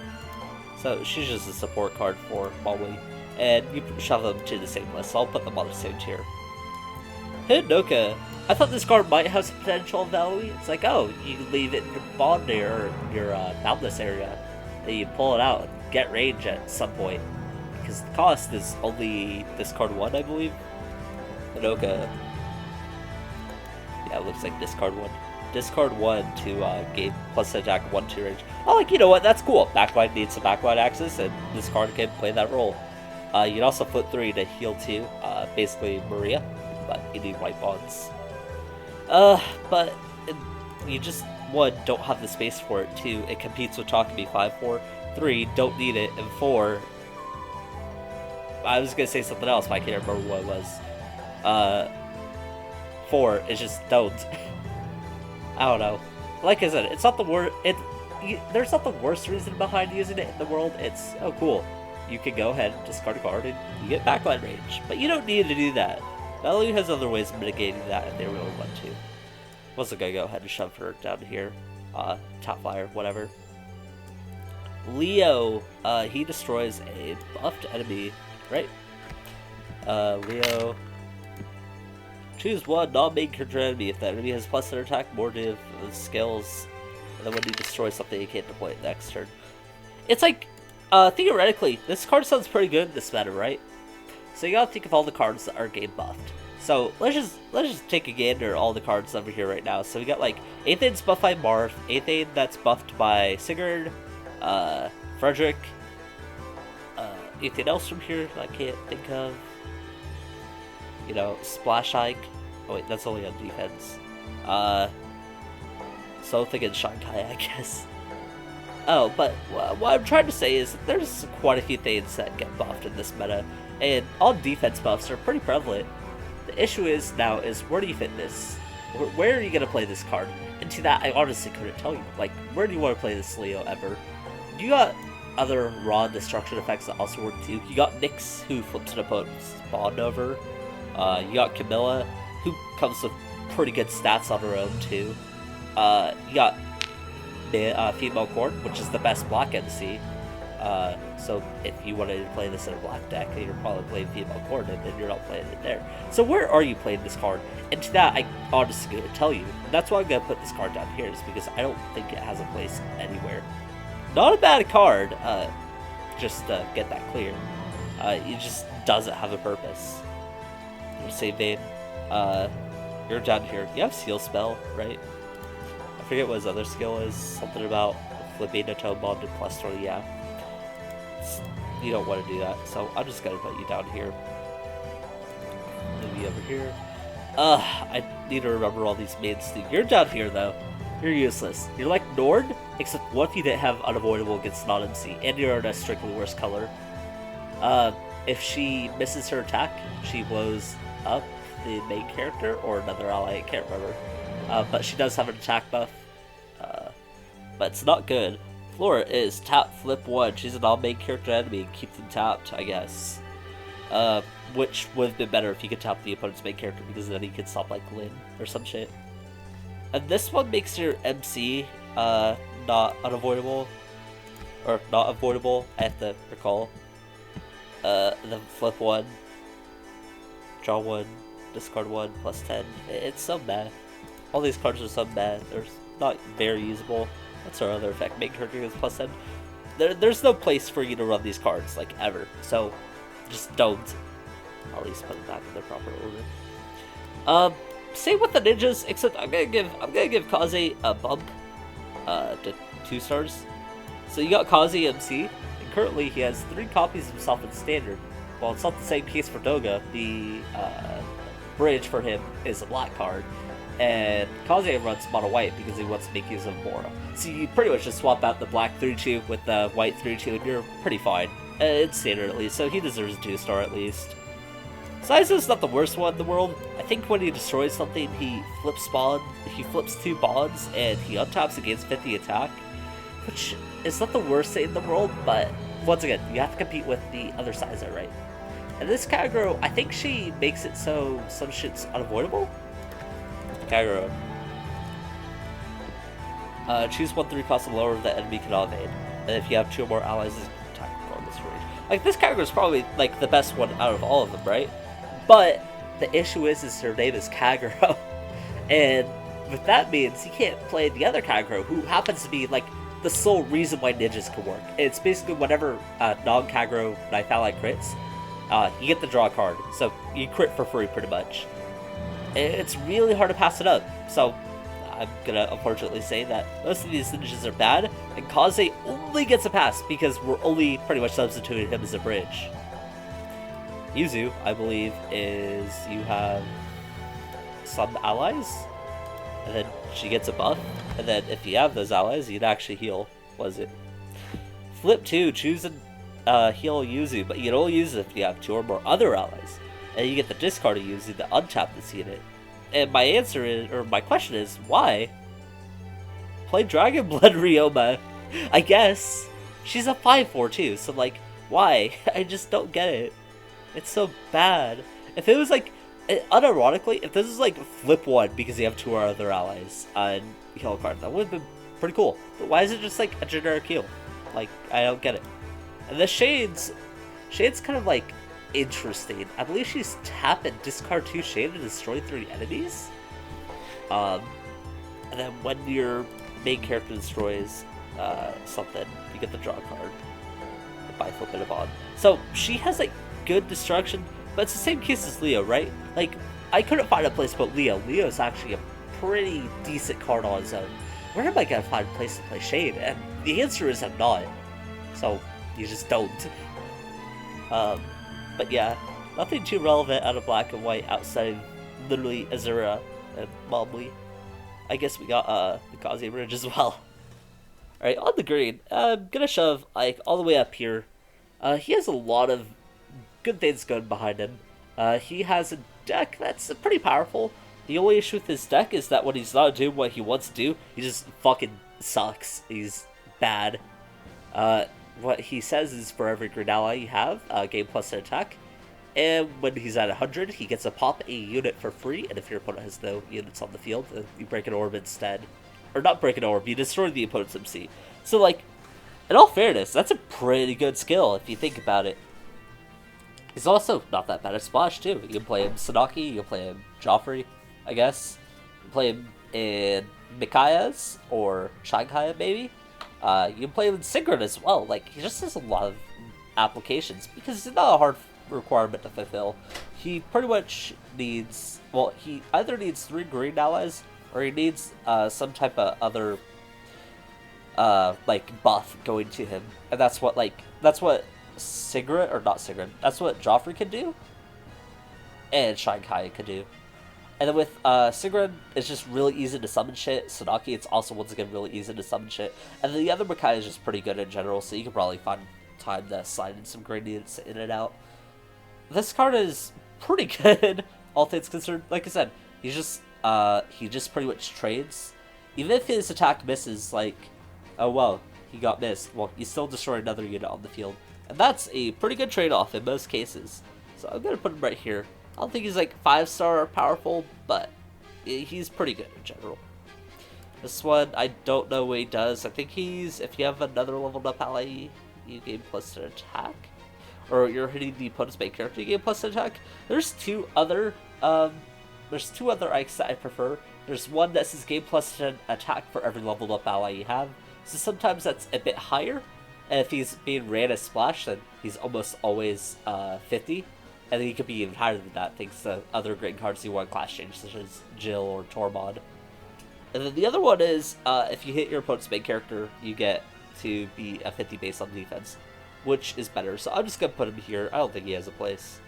So she's just a support card for Molly, and you shove them to the same list, so I'll put them on the same tier. Hinoka. I thought this card might have some potential value. It's like, oh, you leave it in your bond or your boundless area, and you pull it out and get range at some point. Because the cost is only discard 1, I believe. Hinoka. Yeah, it looks like discard 1. Discard 1 to gain plus attack 1-2 range. Oh, like, you know what? That's cool. Backline needs some backline access, and this card can play that role. You'd also flip 3 to heal 2, basically Maria, but you need white bonds. But you just, 1, don't have the space for it, 2, it competes with Takumi 5-4, 3, don't need it, and 4, I was gonna say something else, but I can't remember what it was. 4 is just don't. I don't know. Like I said, it's not the worst. There's not the worst reason behind using it in the world. It's, oh cool, you can go ahead and discard a card and you get backline range. But you don't need to do that. Natalie has other ways of mitigating that if they really want to. Wasn't gonna go ahead and shove her down here. Top flyer, whatever. Leo, he destroys a buffed enemy, right? Leo. Choose 1 non-main character enemy. If that enemy has plus their attack, more div, skills, and then when you destroy something, you can't deploy it next turn. It's like, theoretically, this card sounds pretty good in this meta, right? So you gotta think of all the cards that are game buffed. So let's just take a gander at all the cards over here right now. So we got like Athane's buffed by Marth, Athane that's buffed by Sigurd, Frederick, anything else from here I can't think of. You know, Splash Ike. Oh wait, that's only on defense. So I'm thinking Shankai, I guess. Oh, but what I'm trying to say is that there's quite a few things that get buffed in this meta, and all defense buffs are pretty prevalent. The issue is now is where do you fit this? Where are you gonna play this card? And to that, I honestly couldn't tell you. Like, where do you want to play this Leo ever? You got other raw destruction effects that also work too. You got Nyx, who flips an opponent's bond over. You got Camilla, who comes with pretty good stats on her own too. You got Female Corn, which is the best black MC. So if you wanted to play this in a black deck, you're probably playing Female Corn, and then you're not playing it there. So where are you playing this card? And to that, I honestly gonna tell you. And that's why I'm gonna put this card down here, is because I don't think it has a place anywhere. Not a bad card, just to get that clear. It just doesn't have a purpose. Same vein, you're down here. You have Seal Spell, right? I forget what his other skill is. Something about flipping a tone bond to +20, yeah. You don't want to do that, so I'm just gonna put you down here. Maybe over here. I need to remember all these mains too. You're down here though. You're useless. You're like Nord, except what if you didn't have unavoidable against non-MC, and you're in a strictly worse color. If she misses her attack, she blows up the main character or another ally, I can't remember. But she does have an attack buff. But it's not good. Flora is tap flip 1. She's a non-main character enemy and keep them tapped, I guess. Which would have been better if you could tap the opponent's main character, because then he could stop like Lyn or some shit. And this one makes your MC not unavoidable. Or not avoidable, I have to recall. Then flip 1. Draw 1, discard 1, +10. It's so bad. All these cards are so bad. They're not very usable. What's our other effect? Make her is +10. There's no place for you to run these cards, like, ever. So, just don't. I'll at least put them back in their proper order. Same with the ninjas, except I'm gonna give Kaze a bump to 2 stars. So you got Kaze MC, and currently he has 3 copies of himself in standard. Well, it's not the same case for Doga. The bridge for him is a black card, and Kaze runs mono white because he wants to make use of Mora. So you pretty much just swap out the black 3-2 with the white 3-2 and you're pretty fine. It's standard at least, so he deserves a 2-star at least. Sizo's not the worst one in the world. I think when he destroys something, he flips 2 bonds, and he untaps against 50 attack, which is not the worst thing in the world, but once again, you have to compete with the other Sizo, right? And this Kagero, I think she makes it so some shit's unavoidable. Kagero. Choose 1/3 cost lower the enemy cannot evade. And if you have 2 or more allies, it's attack regardless range. Like, this Kagero is probably, like, the best one out of all of them, right? But the issue is her name is Kagero. And what that means, you can't play the other Kagero, who happens to be, like, the sole reason why ninjas can work. It's basically whenever non-Kagero knife ally crits, you get the draw card. So you crit for free, pretty much. It's really hard to pass it up. So I'm gonna unfortunately say that most of these ninjas are bad, and Kaze only gets a pass because we're only pretty much substituting him as a bridge. Yuzu, I believe, is you have some allies, and then she gets a buff, and then if you have those allies, you'd actually heal. Was it? Flip 2, choose and heal Yuzu, but you can only use it if you have 2 or more other allies, and you get the discard of Yuzu to untap this unit. And my answer is, or my question is, why? Play Dragon Blood Ryoma. I guess. She's a 5/4 too, so like, why? I just don't get it. It's so bad. If it was like, unironically, if this is like flip 1 because you have 2 other allies and heal a card, that would have been pretty cool. But why is it just like a generic heal? Like, I don't get it. And the Shade's kind of like interesting. I believe she's tap and discard 2 Shade to destroy 3 enemies. And then when your main character destroys something, you get the draw card by flipping it on. So she has like good destruction, but it's the same case as Leo, right? Like, I couldn't find a place to put Leo. Leo's actually a pretty decent card on his own. Where am I gonna find a place to play Shade? And the answer is I'm not. So you just don't. But yeah, nothing too relevant out of black and white outside of literally Azura and Mobley. I guess we got the Kaze Bridge as well. Alright, on the green, I'm gonna shove like all the way up here. He has a lot of good things going behind him. He has a deck that's pretty powerful. The only issue with his deck is that when he's not doing what he wants to do, he just fucking sucks. He's bad. What he says is for every green ally you have, gain plus an attack. And when he's at 100, he gets to pop a unit for free, and if your opponent has no units on the field, you break an orb instead. Or not break an orb, you destroy the opponent's MC. So like, in all fairness, that's a pretty good skill if you think about it. He's also not that bad at Splash too. You can play him Sanaki, you can play him Joffrey, I guess. You can play him in Mikaya's or Shanghai maybe. You can play him in Synchron as well. Like, he just has a lot of applications because it's not a hard requirement to fulfill. He pretty much needs, well, he either needs 3 green allies or he needs some type of other like buff going to him, and that's what Sigrid, or not Sigrid, that's what Joffrey can do, and Shanghai could do. And then with Sigrid, it's just really easy to summon shit. Sanaki, it's also once again really easy to summon shit. And then the other Makai is just pretty good in general, so you can probably find time to slide in some gradients in and out. This card is pretty good, all things considered. Like I said, he just pretty much trades. Even if his attack misses, like, oh well, he got missed. Well, you still destroy another unit on the field. And that's a pretty good trade-off in most cases. So I'm going to put him right here. I don't think he's like 5-star or powerful, but he's pretty good in general. This one, I don't know what he does. I think he's, if you have another leveled up ally, you gain plus an attack. Or you're hitting the opponent's main character, you gain plus an attack. There's two other Ikes that I prefer. There's one that says gain plus an attack for every leveled up ally you have. So sometimes that's a bit higher. And if he's being ran as Splash, then he's almost always 50. And then he could be even higher than that, thanks to other great cards you want class change, such as Jill or Tormod. And then the other one is, if you hit your opponent's main character, you get to be a 50 base on defense, which is better. So I'm just going to put him here. I don't think he has a place.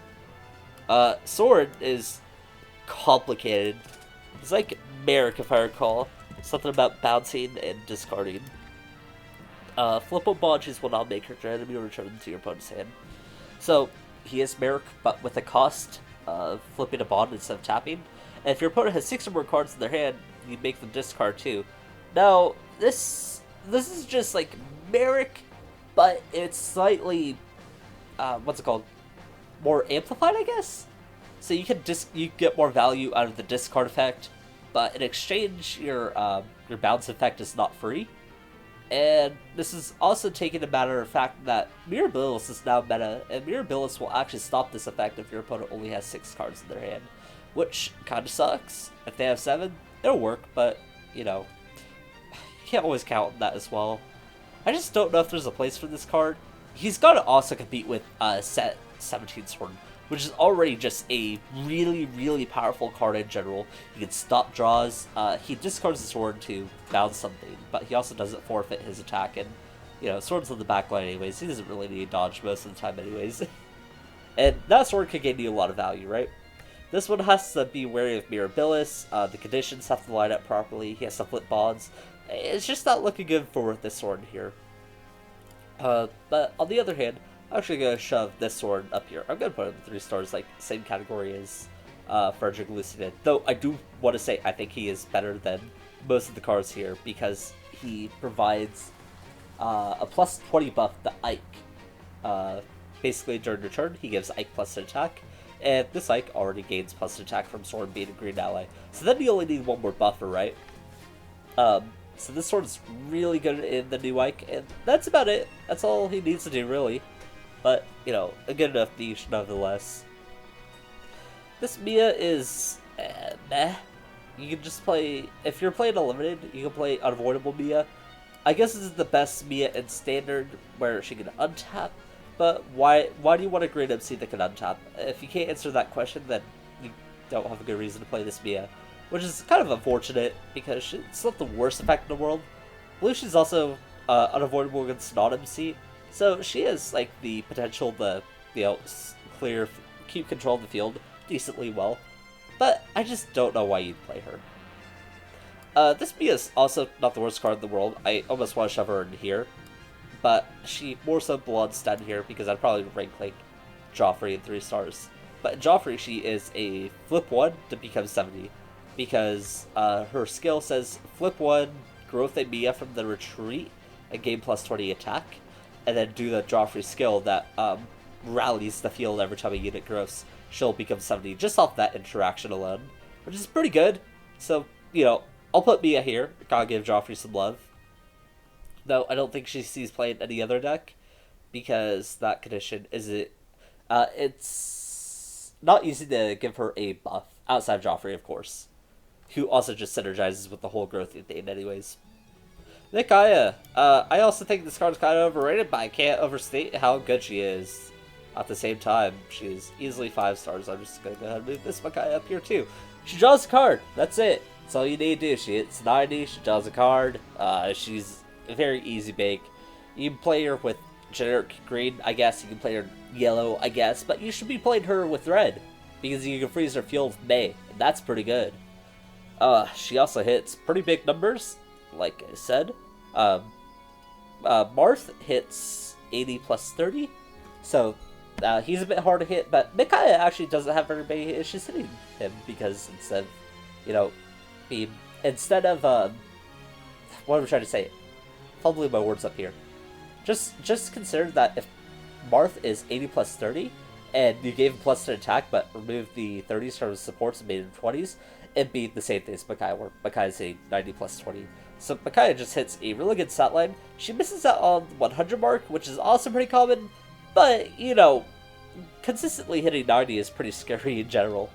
Sword is complicated. It's like Merrick, if I recall. Something about bouncing and discarding. Flip a bond, choose one non-make character enemy, or return them to your opponent's hand. So, he is Merrick, but with a cost of flipping a bond instead of tapping. And if your opponent has 6 or more cards in their hand, you make them discard too. Now, this is just like Merrick, but it's slightly, what's it called? More amplified, I guess? So you can you get more value out of the discard effect, but in exchange, your bounce effect is not free. And this is also taking a matter of fact that Mirabilis is now meta, and Mirabilis will actually stop this effect if your opponent only has 6 cards in their hand, which kind of sucks. If they have 7, it'll work, but, you know, you can't always count on that as well. I just don't know if there's a place for this card. He's got to also compete with set 17 Sword, which is already just a really, really powerful card in general. He can stop draws. He discards the sword to bounce something, but he also doesn't forfeit his attack. And, you know, sword's on the back line anyways. He doesn't really need dodge most of the time anyways. And that sword can gain you a lot of value, right? This one has to be wary of Mirabilis. The conditions have to line up properly. He has to flip bonds. It's just not looking good for this sword here. But on the other hand, I'm actually going to shove this sword up here. I'm going to put it in 3 stars, like, same category as Frederick Luciden. Though I do want to say I think he is better than most of the cards here, because he provides a plus 20 buff to Ike. Basically, during your turn, he gives Ike plus an attack, and this Ike already gains plus an attack from sword being a green ally. So then you only need 1 more buffer, right? So this sword is really good in the new Ike, and that's about it. That's all he needs to do, really. But, you know, a good enough niche nonetheless. This Mia is meh. You can just play, if you're playing Unlimited, you can play Unavoidable Mia. I guess this is the best Mia in Standard, where she can untap, but why do you want a Green MC that can untap? If you can't answer that question, then you don't have a good reason to play this Mia. Which is kind of unfortunate, because it's not the worst effect in the world. I believe she's also unavoidable against non-MC. So she has, like, the potential to, you know, keep control of the field decently well. But I just don't know why you'd play her. This Mia is also not the worst card in the world. I almost want to shove her in here. But she more so belongs down here, because I'd probably rank, like, Joffrey in 3 stars. But in Joffrey, she is a flip 1 to become 70. Because her skill says flip 1, growth a Mia from the retreat, and gain plus 20 attack. And then do the Joffrey skill that rallies the field every time a unit grows. She'll become 70 just off that interaction alone, which is pretty good. So, you know, I'll put Mia here. Gotta give Joffrey some love. Though I don't think she sees playing any other deck, because that condition isn't. It's not easy to give her a buff outside of Joffrey, of course, who also just synergizes with the whole growth thing anyways. Micaiah. I also think this card's kind of overrated, but I can't overstate how good she is. At the same time, she is easily 5 stars. I'm just going to go ahead and move this Micaiah up here too. She draws a card. That's it. That's all you need to do. She hits 90, she draws a card. She's a very easy bake. You can play her with generic green, I guess. You can play her yellow, I guess. But you should be playing her with red, because you can freeze her field with May. And that's pretty good. She also hits pretty big numbers. Like I said, Marth hits 80 plus 30, so he's a bit hard to hit, but Micaiah actually doesn't have very many issues hitting him, because instead of, what am I trying to say? Fumbling my words up here. Just consider that if Marth is 80 plus 30, and you gave him plus 10 attack, but removed the 30s from his supports and made him 20s, it'd be the same thing as Micaiah, where Micaiah's a 90 plus 20. So Micaiah just hits a really good stat line. She misses out on the 100 mark, which is also pretty common, but, you know, consistently hitting 90 is pretty scary in general.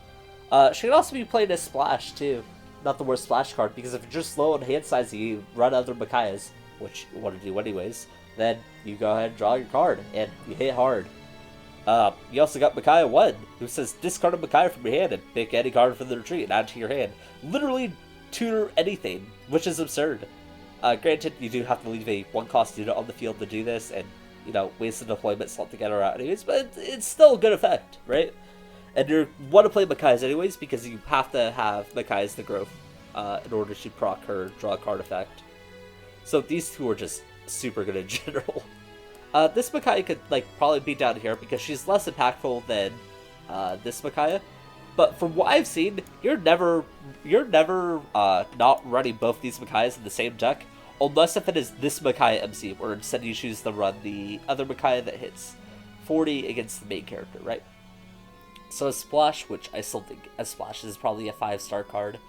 She can also be played as Splash, too. Not the worst Splash card, because if you're just slow on hand size and you run other Micaiahs, which you want to do anyways, then you go ahead and draw your card, and you hit hard. You also got Micaiah 1, who says discard a Micaiah from your hand and pick any card from the retreat and add to your hand. Literally tutor anything, which is absurd. Granted, you do have to leave a 1-cost unit on the field to do this, and, you know, waste the deployment slot to get her out anyways, but it's still a good effect, right? And you want to play Makai's anyways, because you have to have Makai's the growth in order to proc her draw card effect. So these two are just super good in general. This Makai could probably be down here because she's less impactful than this Makai. But from what I've seen, you're never not running both these Makais in the same deck, unless if it is this Makai MC, where instead you choose to run the other Makai that hits 40 against the main character, right? So a Splash, which I still think a Splash is probably a 5-star card,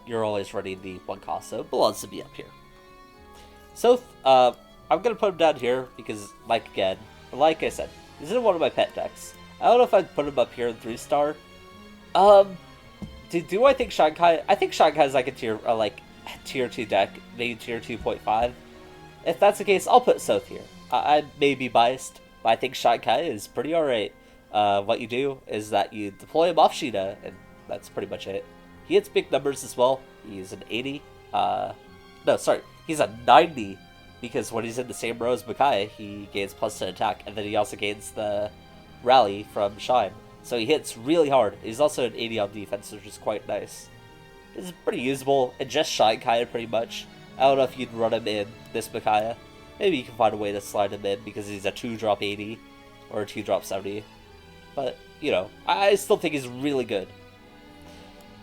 you're always running the 1 cost, so it belongs to be up here. So, I'm going to put him down here because, like I said, this is one of my pet decks. I don't know if I'd put him up here in 3-star. Do I think Shanghai? I think Shanghai is like a tier 2 deck, maybe tier 2.5. If that's the case, I'll put South here. I may be biased, but I think Shanghai is pretty alright. What you do is that you deploy him off Sheeta, and that's pretty much it. He hits big numbers as well. He's an 80. No, sorry. He's a 90, because when he's in the same row as Makai, he gains +10 attack, and then he also gains the rally from Shine. So he hits really hard. He's also an 80 on defense, which is quite nice. This is pretty usable, and just Shine Kaya pretty much. I don't know if you'd run him in this Makaya. Maybe you can find a way to slide him in, because he's a 2-drop 80, or a 2-drop 70. But, you know, I still think he's really good.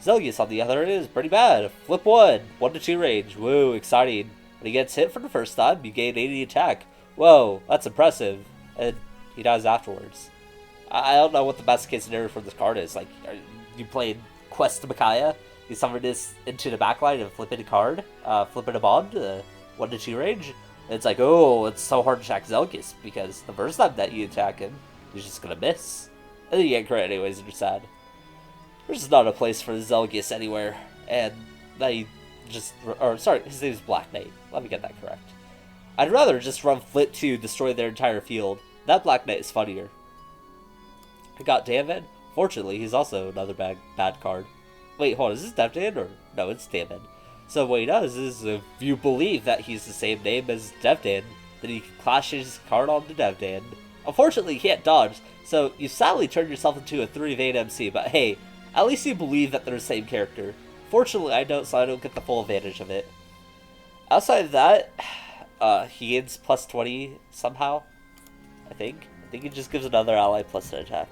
Zelgius, on the other end, is pretty bad. Flip 1, 1-2 range. Woo, exciting. When he gets hit for the first time, you gain 80 attack. Whoa, that's impressive. And he dies afterwards. I don't know what the best case scenario for this card is. Like, are you playing Quest Makaya? You summon this into the backline and flip it a card, flip it a bond, 1-2 range. And it's like, oh, it's so hard to attack Zelgius, because the first time that you attack him, he's just gonna miss. And then you get crit anyways, and you're sad. There's just not a place for Zelgius anywhere, and they just, or sorry, his name is Black Knight. Let me get that correct. I'd rather just run Flip to destroy their entire field. That Black Knight is funnier. I got Damon. Fortunately, he's also another bad card. Wait, hold on, is this Devdan or no? It's Damon. So what he does is, if you believe that he's the same name as Devdan, then he clashes his card onto Devdan. Unfortunately, he can't dodge, so you sadly turn yourself into a 3-vein MC. But hey, at least you believe that they're the same character. Fortunately, I don't, so I don't get the full advantage of it. Outside of that, he gains +20 somehow, I think. I think he just gives another ally +10 attack.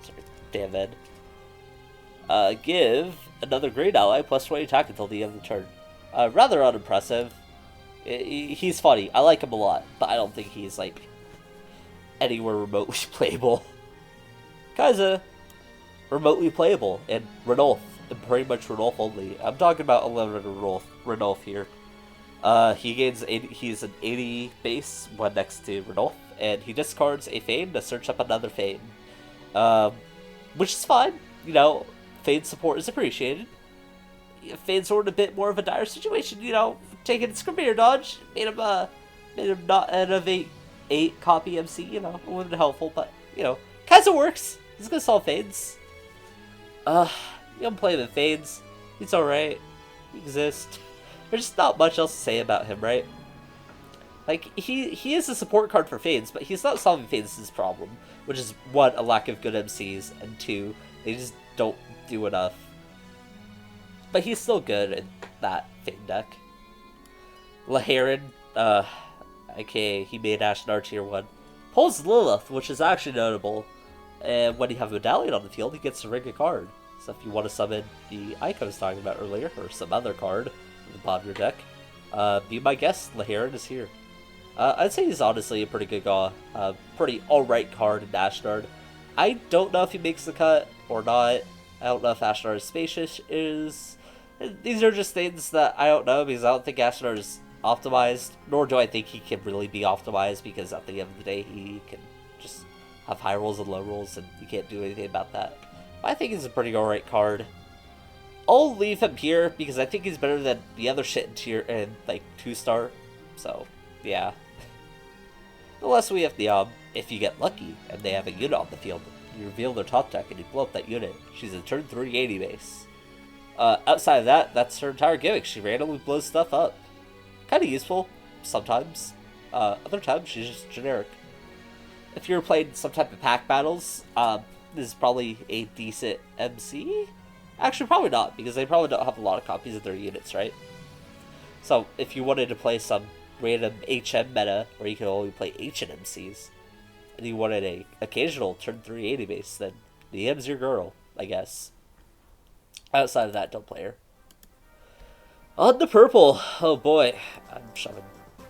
Sorry, damn it. Give another great ally +20 attack until the end of the turn. Rather unimpressive. He's funny. I like him a lot, but I don't think he's, like, anywhere remotely playable. Kaiza. Remotely playable, and Ranulf, and pretty much Ranulf only. I'm talking about 11 Ranulf here. He's an 80 base when next to Ranulf, and he discards a Feign to search up another Feign. Which is fine, you know, Feign support is appreciated. Feign's sort of a bit more of a dire situation, you know, taking Scrivener dodge, made him not an of 8 copy MC, you know, it wasn't helpful, but, you know, kinda works. He's gonna solve Feigns. You don't play with Feigns. He's alright. He exists. There's just not much else to say about him, right? Like, he is a support card for Feigns, but he's not solving Feigns' problem, which is, 1, a lack of good MCs, and 2, they just don't do enough. But he's still good in that Feign deck. Laharan, aka he made Ashnar tier 1, pulls Lilith, which is actually notable. And when you have a Medallion on the field, he gets to ring a card. So if you want to summon the icon I was talking about earlier, or some other card in the bottom of your deck, be my guest, Laharan is here. I'd say he's honestly a pretty good pretty alright card in Ashnard. I don't know if he makes the cut or not. I don't know if Ashnard is spacious. These are just things that I don't know, because I don't think Ashnard is optimized, nor do I think he can really be optimized, because at the end of the day, he can just have high rolls and low rolls, and you can't do anything about that. But I think he's a pretty alright card. I'll leave him here, because I think he's better than the other shit in tier, and, like, 2-star. So, yeah. Unless we have the, if you get lucky, and they have a unit on the field, you reveal their top deck, and you blow up that unit. She's a turn 3 80 base. Outside of that, that's her entire gimmick. She randomly blows stuff up. Kinda useful, sometimes. Other times, she's just generic. If you're playing some type of pack battles, is probably a decent MC. Actually, probably not, because they probably don't have a lot of copies of their units, right? So, if you wanted to play some random HM meta, where you can only play H and MCs, and you wanted a occasional turn 380 base, then the M's your girl, I guess. Outside of that, don't play her. On the purple, oh boy, I'm shoving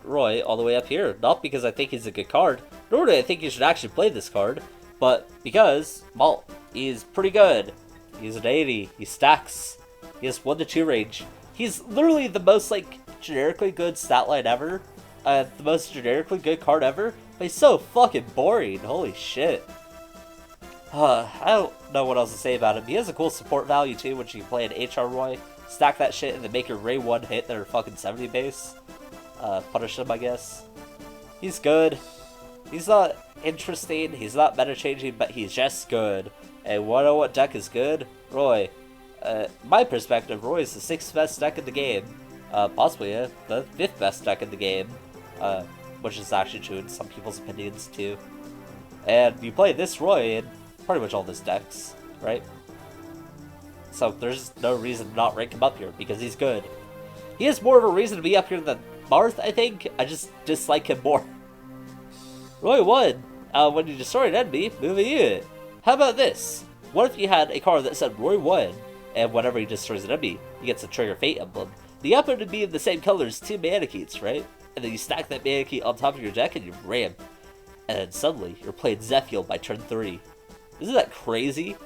Roy all the way up here. Not because I think he's a good card, nor do I think you should actually play this card, but because, well, he's pretty good. He's an 80, he stacks, he has 1 to 2 range. He's literally the most, like, generically good stat line ever, the most generically good card ever, but he's so fucking boring, holy shit. I don't know what else to say about him. He has a cool support value too, which you can play an HR Roy, stack that shit, and then make your Ray 1 hit their fucking 70 base. Punish him, I guess. He's good. He's not interesting, he's not meta changing, but he's just good. And wanna what deck is good? Roy. My perspective, Roy is the 6th best deck in the game. Possibly the 5th best deck in the game. Which is actually true in some people's opinions too. And you play this Roy in pretty much all his decks, right? So there's no reason to not rank him up here, because he's good. He has more of a reason to be up here than Marth, I think. I just dislike him more. Roy 1. When you destroy an enemy, move a unit. How about this? What if you had a card that said Roy 1, and whenever he destroys an enemy, he gets a trigger Fate emblem. The happen to be in the same color as 2 mana keys, right? And then you stack that mana key on top of your deck and you ram. And then suddenly, you're playing Zelfie by turn 3. Isn't that crazy?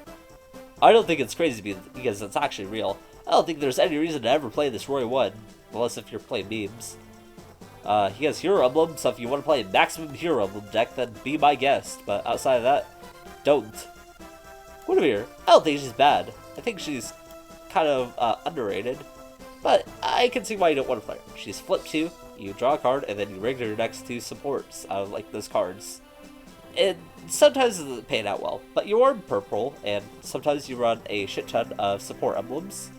I don't think it's crazy because it's actually real. I don't think there's any reason to ever play this Roy 1, unless if you're playing memes. He has Hero Emblem, so if you want to play a maximum Hero Emblem deck, then be my guest. But outside of that, don't. Guinevere, I don't think she's bad. I think she's kind of underrated. But I can see why you don't want to play her. She's flip 2, you draw a card, and then you rig your next 2 supports out of like those cards. And sometimes it doesn't pan out well, but you are in purple, and sometimes you run a shit ton of support emblems.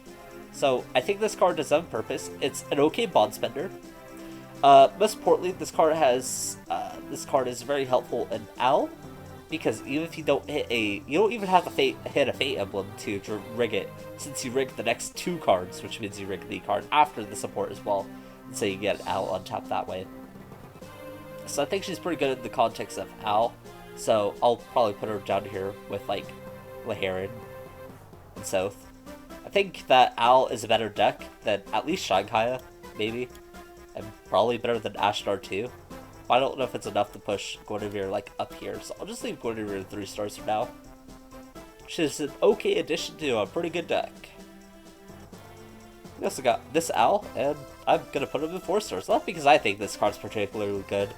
So I think this card does have a purpose. It's an okay bond spender. Most importantly, this card is very helpful in Owl, because even if you don't you don't even have to hit a Fate emblem to rig it, since you rig the next 2 cards, which means you rig the card after the support as well, and so you get Owl on top that way. So I think she's pretty good in the context of Owl, so I'll probably put her down here with like Laharin and South. I think that Owl is a better deck than at least Shankaya, maybe, and probably better than Ashtar too. But I don't know if it's enough to push Guinevere like up here, so I'll just leave Guinevere 3 stars for now. She's an okay addition to a pretty good deck. We also got this Owl, and I'm gonna put him in 4 stars. Not because I think this card's particularly good.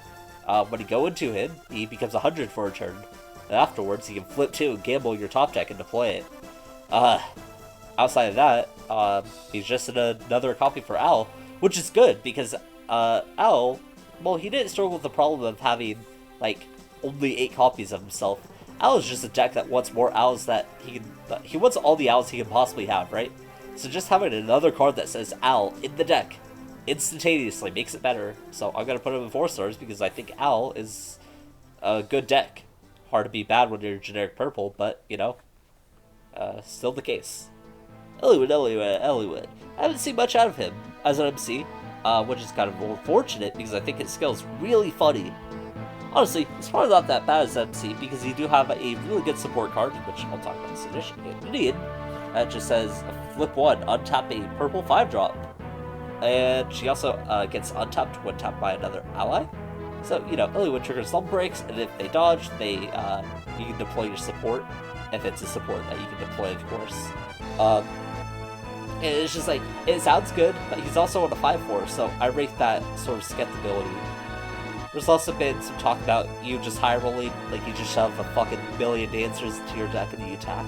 When you go into him, he becomes 100 for a turn. And afterwards, you can flip 2 and gamble your top deck and deploy it. Outside of that, he's just another copy for Owl, which is good because Owl, well, he didn't struggle with the problem of having like only 8 copies of himself. Owl is just a deck that wants more Owls that he wants all the Owls he can possibly have, right? So just having another card that says Owl in the deck instantaneously makes it better. So I'm gonna put him in 4 stars because I think Owl is a good deck. Hard to be bad when you're generic purple, but you know, still the case. Eliwood. I haven't seen much out of him as an MC, which is kind of unfortunate because I think his skill is really funny. Honestly, it's probably not that bad as MC because you do have a really good support card, which I'll talk about this initially. That just says flip 1, untap a purple 5-drop. And she also gets untapped when tapped by another ally. So, you know, Eliwood triggers Slump Breaks, and if they dodge, you can deploy your support, if it's a support that you can deploy, of course. And it's just like, it sounds good, but he's also on a 5/4, so I rate that sort of skeptibility. There's also been some talk about you just high rolling, like you just shove a fucking million dancers into your deck and then you attack.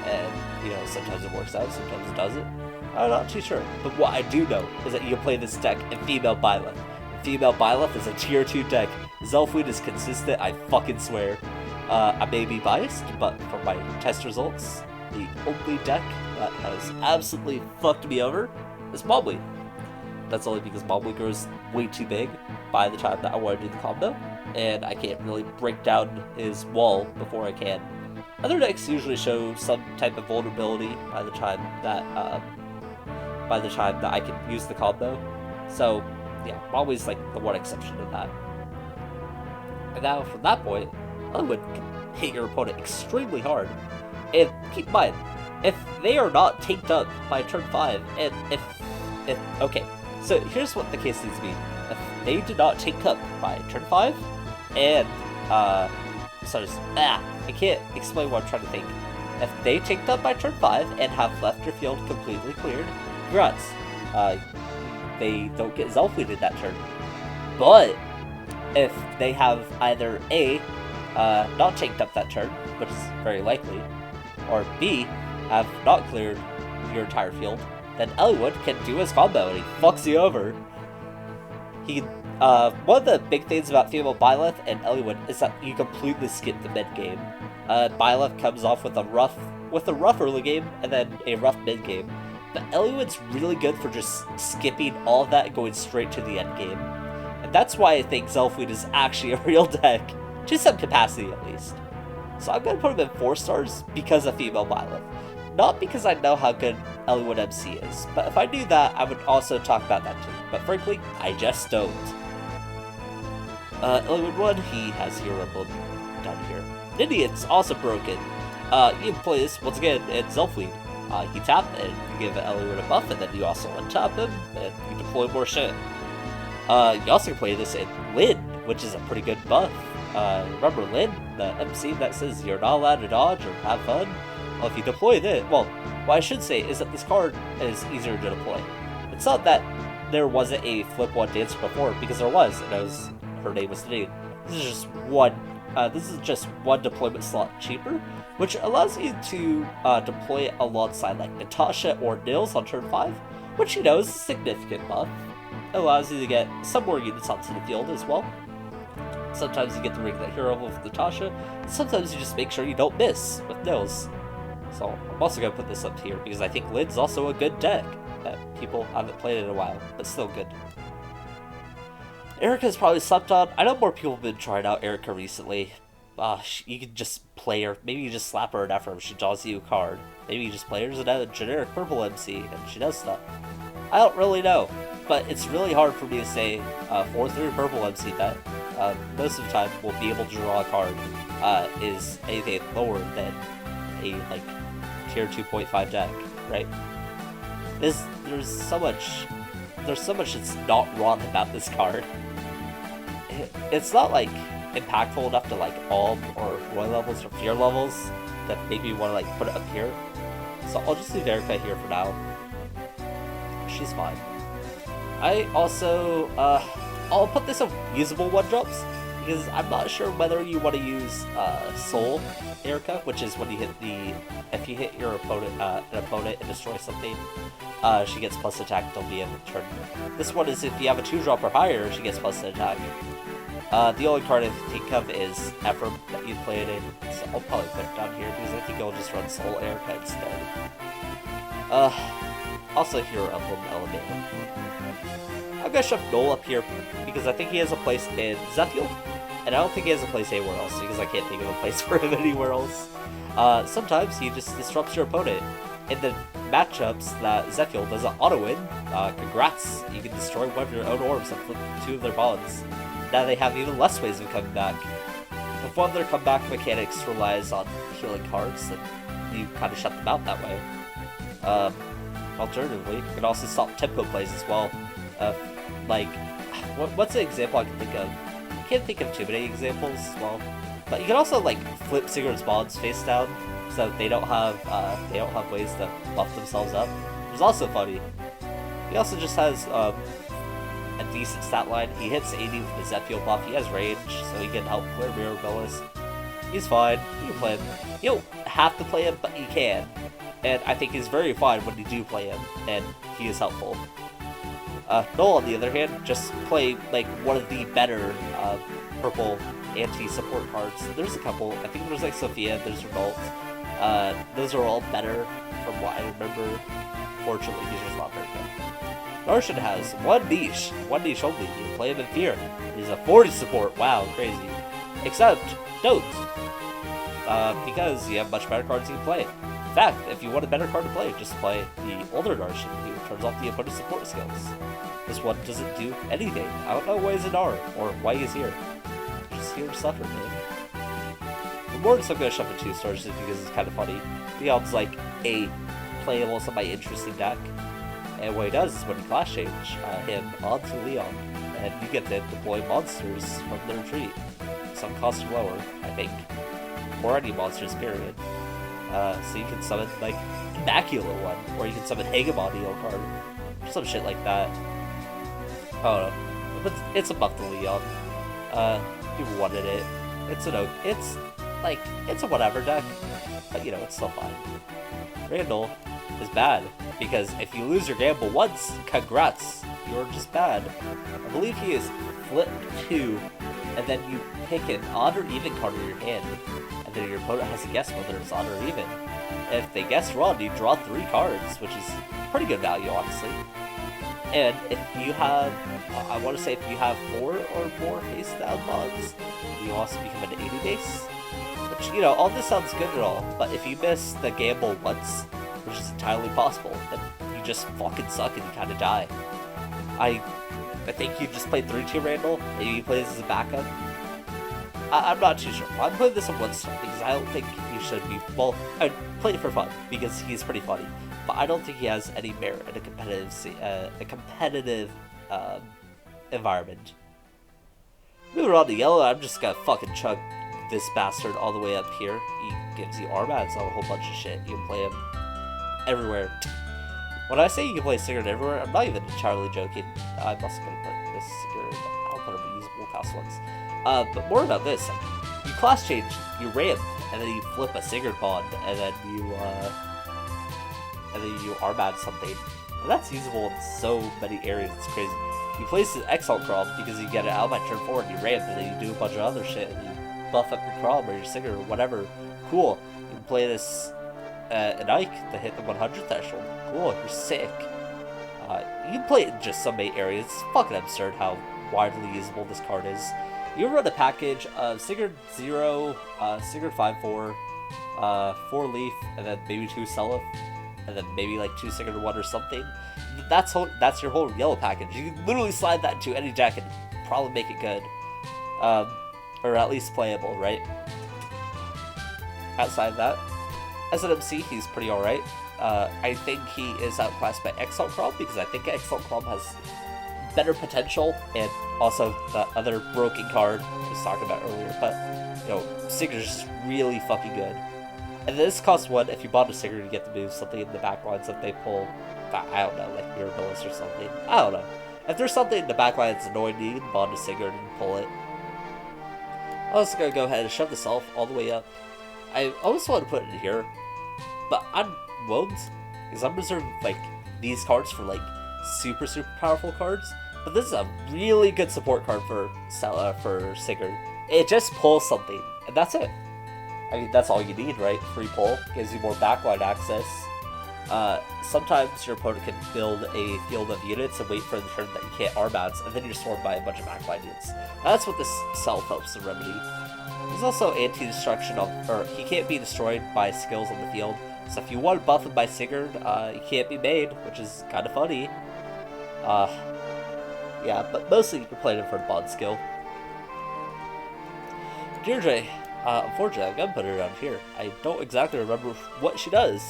And, you know, sometimes it works out, sometimes it doesn't. I'm not too sure. But what I do know is that you can play this deck in Female Byleth. Female Byleth is a tier 2 deck. Zelfie is consistent, I fucking swear. I may be biased, but for my test results, the only deck that has absolutely fucked me over is Mobley. That's only because Mobley grows way too big by the time that I want to do the combo, and I can't really break down his wall before I can Other decks usually show some type of vulnerability by the time that I can use the combo. So yeah, always like the one exception to that. And now from that point, Hollywood can hit your opponent extremely hard. And keep in mind, if they are not tanked up by turn 5, and if okay, so here's what the case needs to be. If they do not tank up by turn 5, and I can't explain what I'm trying to think. If they tanked up by turn 5 and have left your field completely cleared, congrats. They don't get Zelfie in that turn. But if they have either A, not tanked up that turn, which is very likely, or B, have not cleared your entire field, then Hollywood can do his combo and he fucks you over. One of the big things about female Byleth and Hollywood is that you completely skip the mid game. Byleth comes off with a rough early game and then a rough mid game. But Hollywood's really good for just skipping all of that and going straight to the end game. And that's why I think Zelfie is actually a real deck, to some capacity at least. So I'm going to put him in 4 stars because of female Byleth. Not because I know how good Hollywood MC is, but if I knew that, I would also talk about that too. But frankly, I just don't. Hollywood 1, he has Hero Emblem down here. Idiot's also broken. You can play this, once again, in Zelfie. You tap and you give Hollywood a buff, and then you also untap him, and you deploy more shit. You also can play this in Lin, which is a pretty good buff. Remember Lin, the MC that says you're not allowed to dodge or have fun? Well, if you deploy this, well, what I should say is that this card is easier to deploy. It's not that there wasn't a flip 1 dancer before, because there was, and her name was Nadine. This is just one deployment slot cheaper, which allows you to deploy it alongside like Natasha or Nils on turn 5, which is a significant buff. It allows you to get some more units onto the field as well. Sometimes you get to ring that hero with Natasha, and sometimes you just make sure you don't miss with Nils. So I'm also going to put this up here because I think Lid's also a good deck that people haven't played in a while, but still good. Erica's probably slept on. I know more people have been trying out Erica recently. You can just play her. Maybe you just slap her in after she draws you a card. Maybe you just play her as a generic purple MC and she does stuff. I don't really know, but it's really hard for me to say 4-3 purple MC deck. Most of the time, we'll be able to draw a card is anything lower than a like tier 2.5 deck, right? There's so much that's not wrong about this card. It's not like impactful enough to like Alm or Roy levels or Fear levels that make me want to like put it up here. So I'll just leave Erica here for now. She's fine. I also I'll put this on usable 1-drops because I'm not sure whether you want to use Soul Erica, which is when you hit if you hit your opponent an opponent and destroy something, she gets plus attack until the end of the turn. This one is if you have a 2-drop or higher, she gets plus attack. The only card I think of is Ephraim that you play it in, so I'll probably put it down here because I think I'll just run Soul Erica instead. Also Hero Emblem Elevator. I'm gonna shove Noel up here because I think he has a place in Zethiel, and I don't think he has a place anywhere else because I can't think of a place for him anywhere else. Sometimes he just disrupts your opponent. In the matchups that Zethiel doesn't auto-win, congrats, you can destroy one of your own orbs and flip 2 of their bonds. Now they have even less ways of coming back. If one of their comeback mechanics relies on healing cards, then you kind of shut them out that way. Alternatively, you can also stop tempo plays as well. What's an example I can think of? I can't think of too many examples as well. But you can also like flip Sigurd's bonds face down, so they don't have ways to buff themselves up. Which is also funny. He also just has a decent stat line. He hits 80 with the Zethiel buff. He has range, so he can help clear Mirabilis. He's fine. You can play him. You don't have to play him, but you can. And I think he's very fine when you do play him, and he is helpful. Noel, on the other hand, just play like one of the better purple anti-support cards. There's a couple. I think there's like Sophia, there's Revolt. Those are all better from what I remember. Fortunately, he's just not very good. Darshan has one niche only. You can play him in Fear. He's a 40 support. Wow, crazy. Except, don't. because you have much better cards you can play. In fact, if you want a better card to play, just play the older Darshan, who turns off the opponent's support skills. This one doesn't do anything. I don't know why he's in R, or why he's here. Just here to suffer, man. The more I'm gonna shove in 2 stars just because it's kind of funny. Leon's like a playable, semi-interesting deck. And what he does is when you class change him onto Leon, and you get to deploy monsters from the retreat. Some cost are lower, I think. Or any monsters, period. So you can summon, like, Immaculate one, or you can summon Hegemon Eel Guard, or some shit like that. I don't know. But it's a buff to Leon. People wanted it. It's a whatever deck. But, you know, it's still fine. Randall is bad, because if you lose your gamble once, congrats, you're just bad. I believe he is flip 2, and then you pick an odd or even card in your hand, and then your opponent has to guess whether it's odd or even. If they guess wrong, you draw 3 cards, which is pretty good value, honestly. And if you have, I want to say if you have 4 or more face down mods, you also become an 80 base. Which, you know, all this sounds good and all, but if you miss the gamble once, which is entirely possible, then you just fucking suck and you kind of die. I think you just played 3-2 Randall, maybe you play this as a backup. I'm not too sure. I'm playing this on 1 star because I don't think you should be, well, I played it for fun because he's pretty funny, but I don't think he has any merit in a competitive environment. Moving on to yellow, I'm just gonna fucking chug this bastard all the way up here. He gives you armats on a whole bunch of shit. You can play him everywhere. When I say you can play Sigurd everywhere, I'm not even entirely joking. I'm also gonna put this Sigurd, I'll put him usable cost ones. But more about this, like, you class change, you ramp, and then you flip a Sigurd bond, and then you armat something. And that's usable in so many areas, it's crazy. You place an Exalt Crom because you get it out of my turn 4 and you ramp, and then you do a bunch of other shit, and you buff up your Crom or your Sigurd or whatever. Cool. You can play this an Ike to hit the 100 threshold. Cool, you're sick. You can play it in just so many areas. It's fucking absurd how widely usable this card is. You run a package of Sigurd 0, Sigurd 5-4, 4 Leaf, and then maybe 2 Seliph, and then maybe like 2 Sigurd 1 or something. That's your whole yellow package. You can literally slide that into any deck and probably make it good. Or at least playable, right? Outside of that, as an MC, he's pretty alright. I think he is outclassed by Exalt Crom because I think Exalt Crom has better potential, and also the other broken card I was talking about earlier, but, you know, Sigurd's just really fucking good. And this costs 1 if you bond a Sigurd to get to move something in the backlines that they pull, I don't know, like Mirabilis or something. I don't know. If there's something in the backline that's annoying you, you can bond a Sigurd and pull it. I'm also gonna go ahead and shove the Self all the way up. I almost want to put it in here, but I won't, because I'm reserving, like, these cards for, like, super powerful cards. But this is a really good support card for Sigurd. It just pulls something, and that's it. I mean, that's all you need, right? Free pull gives you more backline access. Sometimes your opponent can build a field of units and wait for the turn that you can't armats, and then you're swarmed by a bunch of backline units. That's what this Self helps to remedy. He's also anti-destruction or he can't be destroyed by skills on the field. So if you want to buff him by Sigurd, he can't be made, which is kind of funny. Yeah, but mostly you're playing him for the bond skill. Deirdre, unfortunately, I'm gonna put her around here. I don't exactly remember what she does,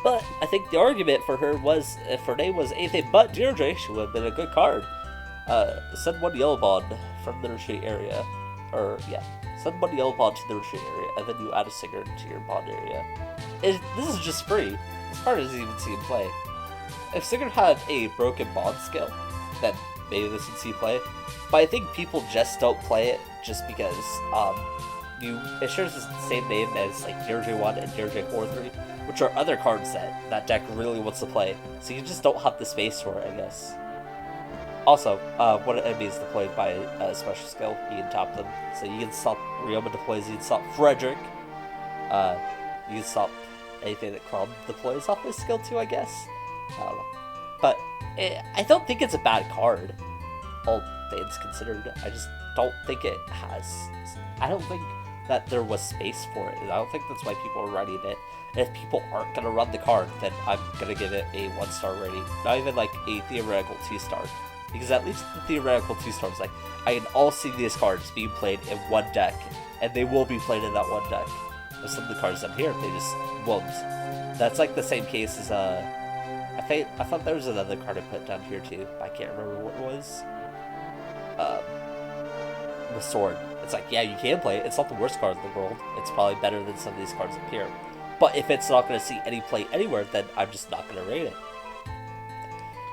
but I think the argument for her was, if her name was anything but Deirdre, she would have been a good card. Send 1 yellow bond from the retreat area. Or, yeah, send 1 yellow bond to the retreat area, and then you add a Sigurd to your bond area. This is just free. This card doesn't even see in play. If Sigurd had a broken bond skill, then maybe this would see play. But I think people just don't play it just because it shares the same name as like Deirdre 1 and Deirdre 4-3, which are other cards that deck really wants to play. So you just don't have the space for it, I guess. Also, when enemies deployed by a special skill, you can top them. So you can stop Ryoma deploys, you can stop Frederick. You can stop anything that Crom deploys off this skill too, I guess. I don't know. But I don't think it's a bad card, all things considered. I just don't think it has... I don't think that there was space for it. And I don't think that's why people are writing it. And if people aren't going to run the card, then I'm going to give it a 1-star rating. Not even like a theoretical 2-star. Because at least the theoretical 2-star is like, I can all see these cards being played in one deck. And they will be played in that one deck. With some of the cards down here, they just won't. That's like the same case as, I thought there was another card I put down here too. I can't remember what it was. The sword. It's like, yeah, you can play it. It's not the worst card in the world. It's probably better than some of these cards up here. But if it's not going to see any play anywhere, then I'm just not going to rate it.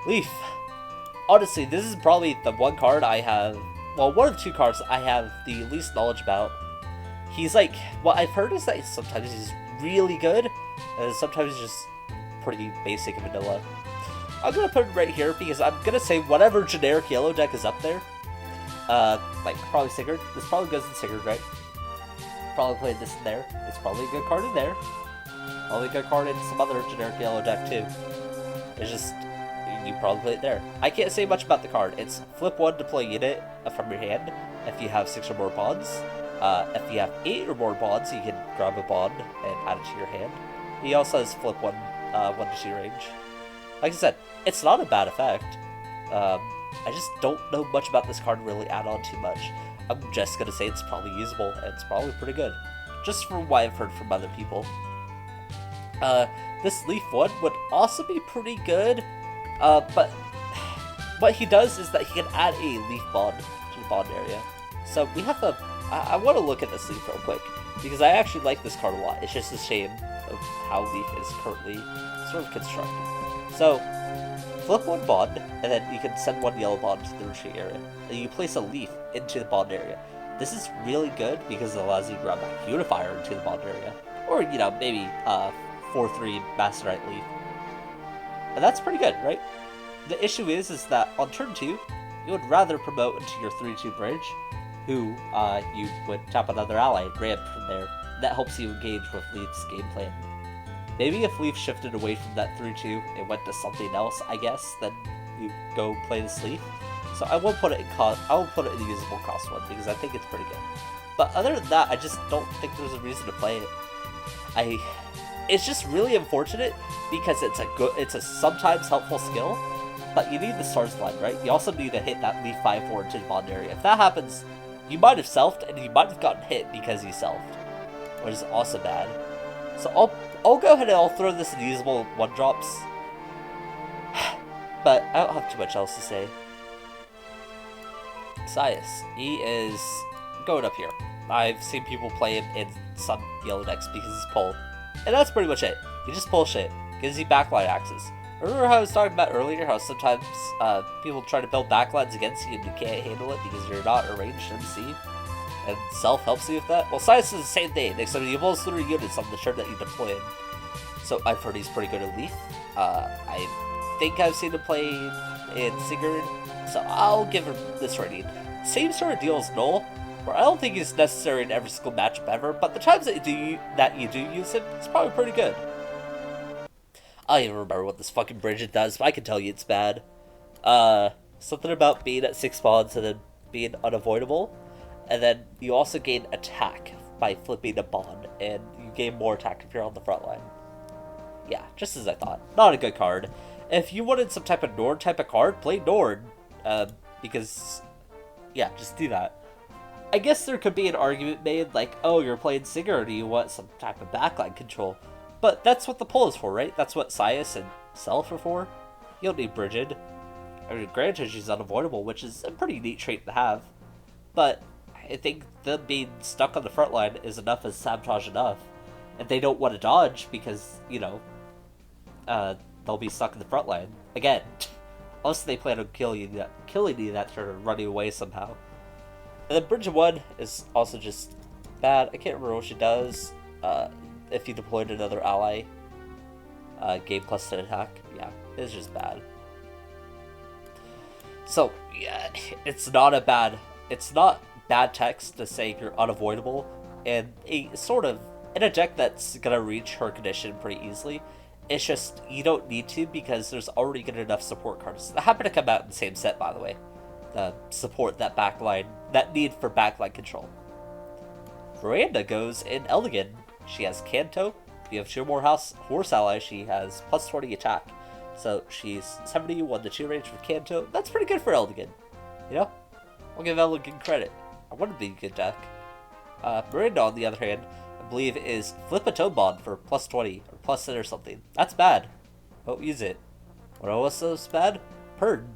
Leaf. Honestly, this is probably the one card I have, well, one of two cards I have the least knowledge about. He's like, what I've heard is that sometimes he's really good, and sometimes he's just pretty basic and vanilla. I'm going to put it right here because I'm going to say whatever generic yellow deck is up there, like probably Sigurd. This probably goes in Sigurd, right? Probably played this in there. It's probably a good card in there. Probably a good card in some other generic yellow deck too. It's just, you probably play it there. I can't say much about the card. It's flip 1 to play unit from your hand if you have 6 or more bonds. If you have 8 or more bonds, you can grab a bond and add it to your hand. He also has flip 1 to 2 range. Like I said, it's not a bad effect. I just don't know much about this card to really add on too much. I'm just going to say it's probably usable, and it's probably pretty good. Just from what I've heard from other people. This Leaf 1 would also be pretty good, but what he does is that he can add a Leaf Bond to the bond area. So we have to... I want to look at this Leaf real quick, because I actually like this card a lot. It's just a shame of how Leaf is currently sort of constructed. So, flip 1 bond, and then you can send 1 yellow bond to the retreat area. And you place a Leaf into the bond area. This is really good because it allows you to grab back Unifier into the bond area. Or, you know, maybe 4-3 Masterite Leaf. And that's pretty good, right? The issue is that on turn 2, you would rather promote into your 3-2 bridge, who you would tap another ally and ramp from there. That helps you engage with Leaf's game plan. Maybe if Leaf shifted away from that 3-2 and went to something else, I guess, then you go play this Leaf. So I won't put it in the usable cost one because I think it's pretty good. But other than that, I just don't think there's a reason to play it. It's just really unfortunate because it's a sometimes helpful skill, but you need the Stars line, right? You also need to hit that Leaf 5-4 into the bond area. If that happens, you might have selfed and you might have gotten hit because you selfed, which is also bad. So I'll go ahead and I'll throw this in usable 1-drops. But I don't have too much else to say. Sias, he is going up here. I've seen people play him in some yellow decks because he's pull. And that's pretty much it. He just pulls shit. Gives you backline axes. Remember how I was talking about earlier, how sometimes people try to build backlines against you and you can't handle it because you're not a ranged MC? And Self helps you with that? Well, Sias is the same thing, except he pulls 3 units on the turn that you deploy him. So I've heard he's pretty good at Leaf. I think I've seen him play in Sigurd, so I'll give him this rating. Same sort of deal as Null, where I don't think he's necessary in every single matchup ever, but the times that you do use him, it's probably pretty good. I don't even remember what this fucking bridge does, but I can tell you it's bad. Something about being at 6 bonds and then being unavoidable, and then you also gain attack by flipping a bond, and you gain more attack if you're on the front line. Yeah, just as I thought. Not a good card. If you wanted some type of Nord type of card, play Nord, because, yeah, just do that. I guess there could be an argument made like, oh, you're playing Sigurd, do you want some type of backline control? But that's what the pull is for, right? That's what Sias and Self are for. You don't need Brigid. I mean, granted, she's unavoidable, which is a pretty neat trait to have. But I think them being stuck on the front line is enough as sabotage enough. And they don't want to dodge because, you know, they'll be stuck in the front line. Again, unless they plan on killing you that turn or running away somehow. And then Bridge 1 is also just bad. I can't remember what she does. If you deployed another ally, game plus 10 attack. Yeah, it's just bad. So, yeah, it's not bad text to say you're unavoidable, and in a deck that's gonna reach her condition pretty easily. It's just, you don't need to because there's already good enough support cards that happen to come out in the same set, by the way. Support that backline, that need for backline control. Miranda goes in Elegant. She has Kanto. If you have 2 more horse allies, she has plus 20 attack. So she's 71 to 2 range with Kanto. That's pretty good for Elegant. You know? I'll give Elegant credit. I want to be a good deck. Miranda, on the other hand, I believe is Flip a Tone Bond for plus 20 or plus 10 or something. That's bad. Don't use it. What else is bad? Purd.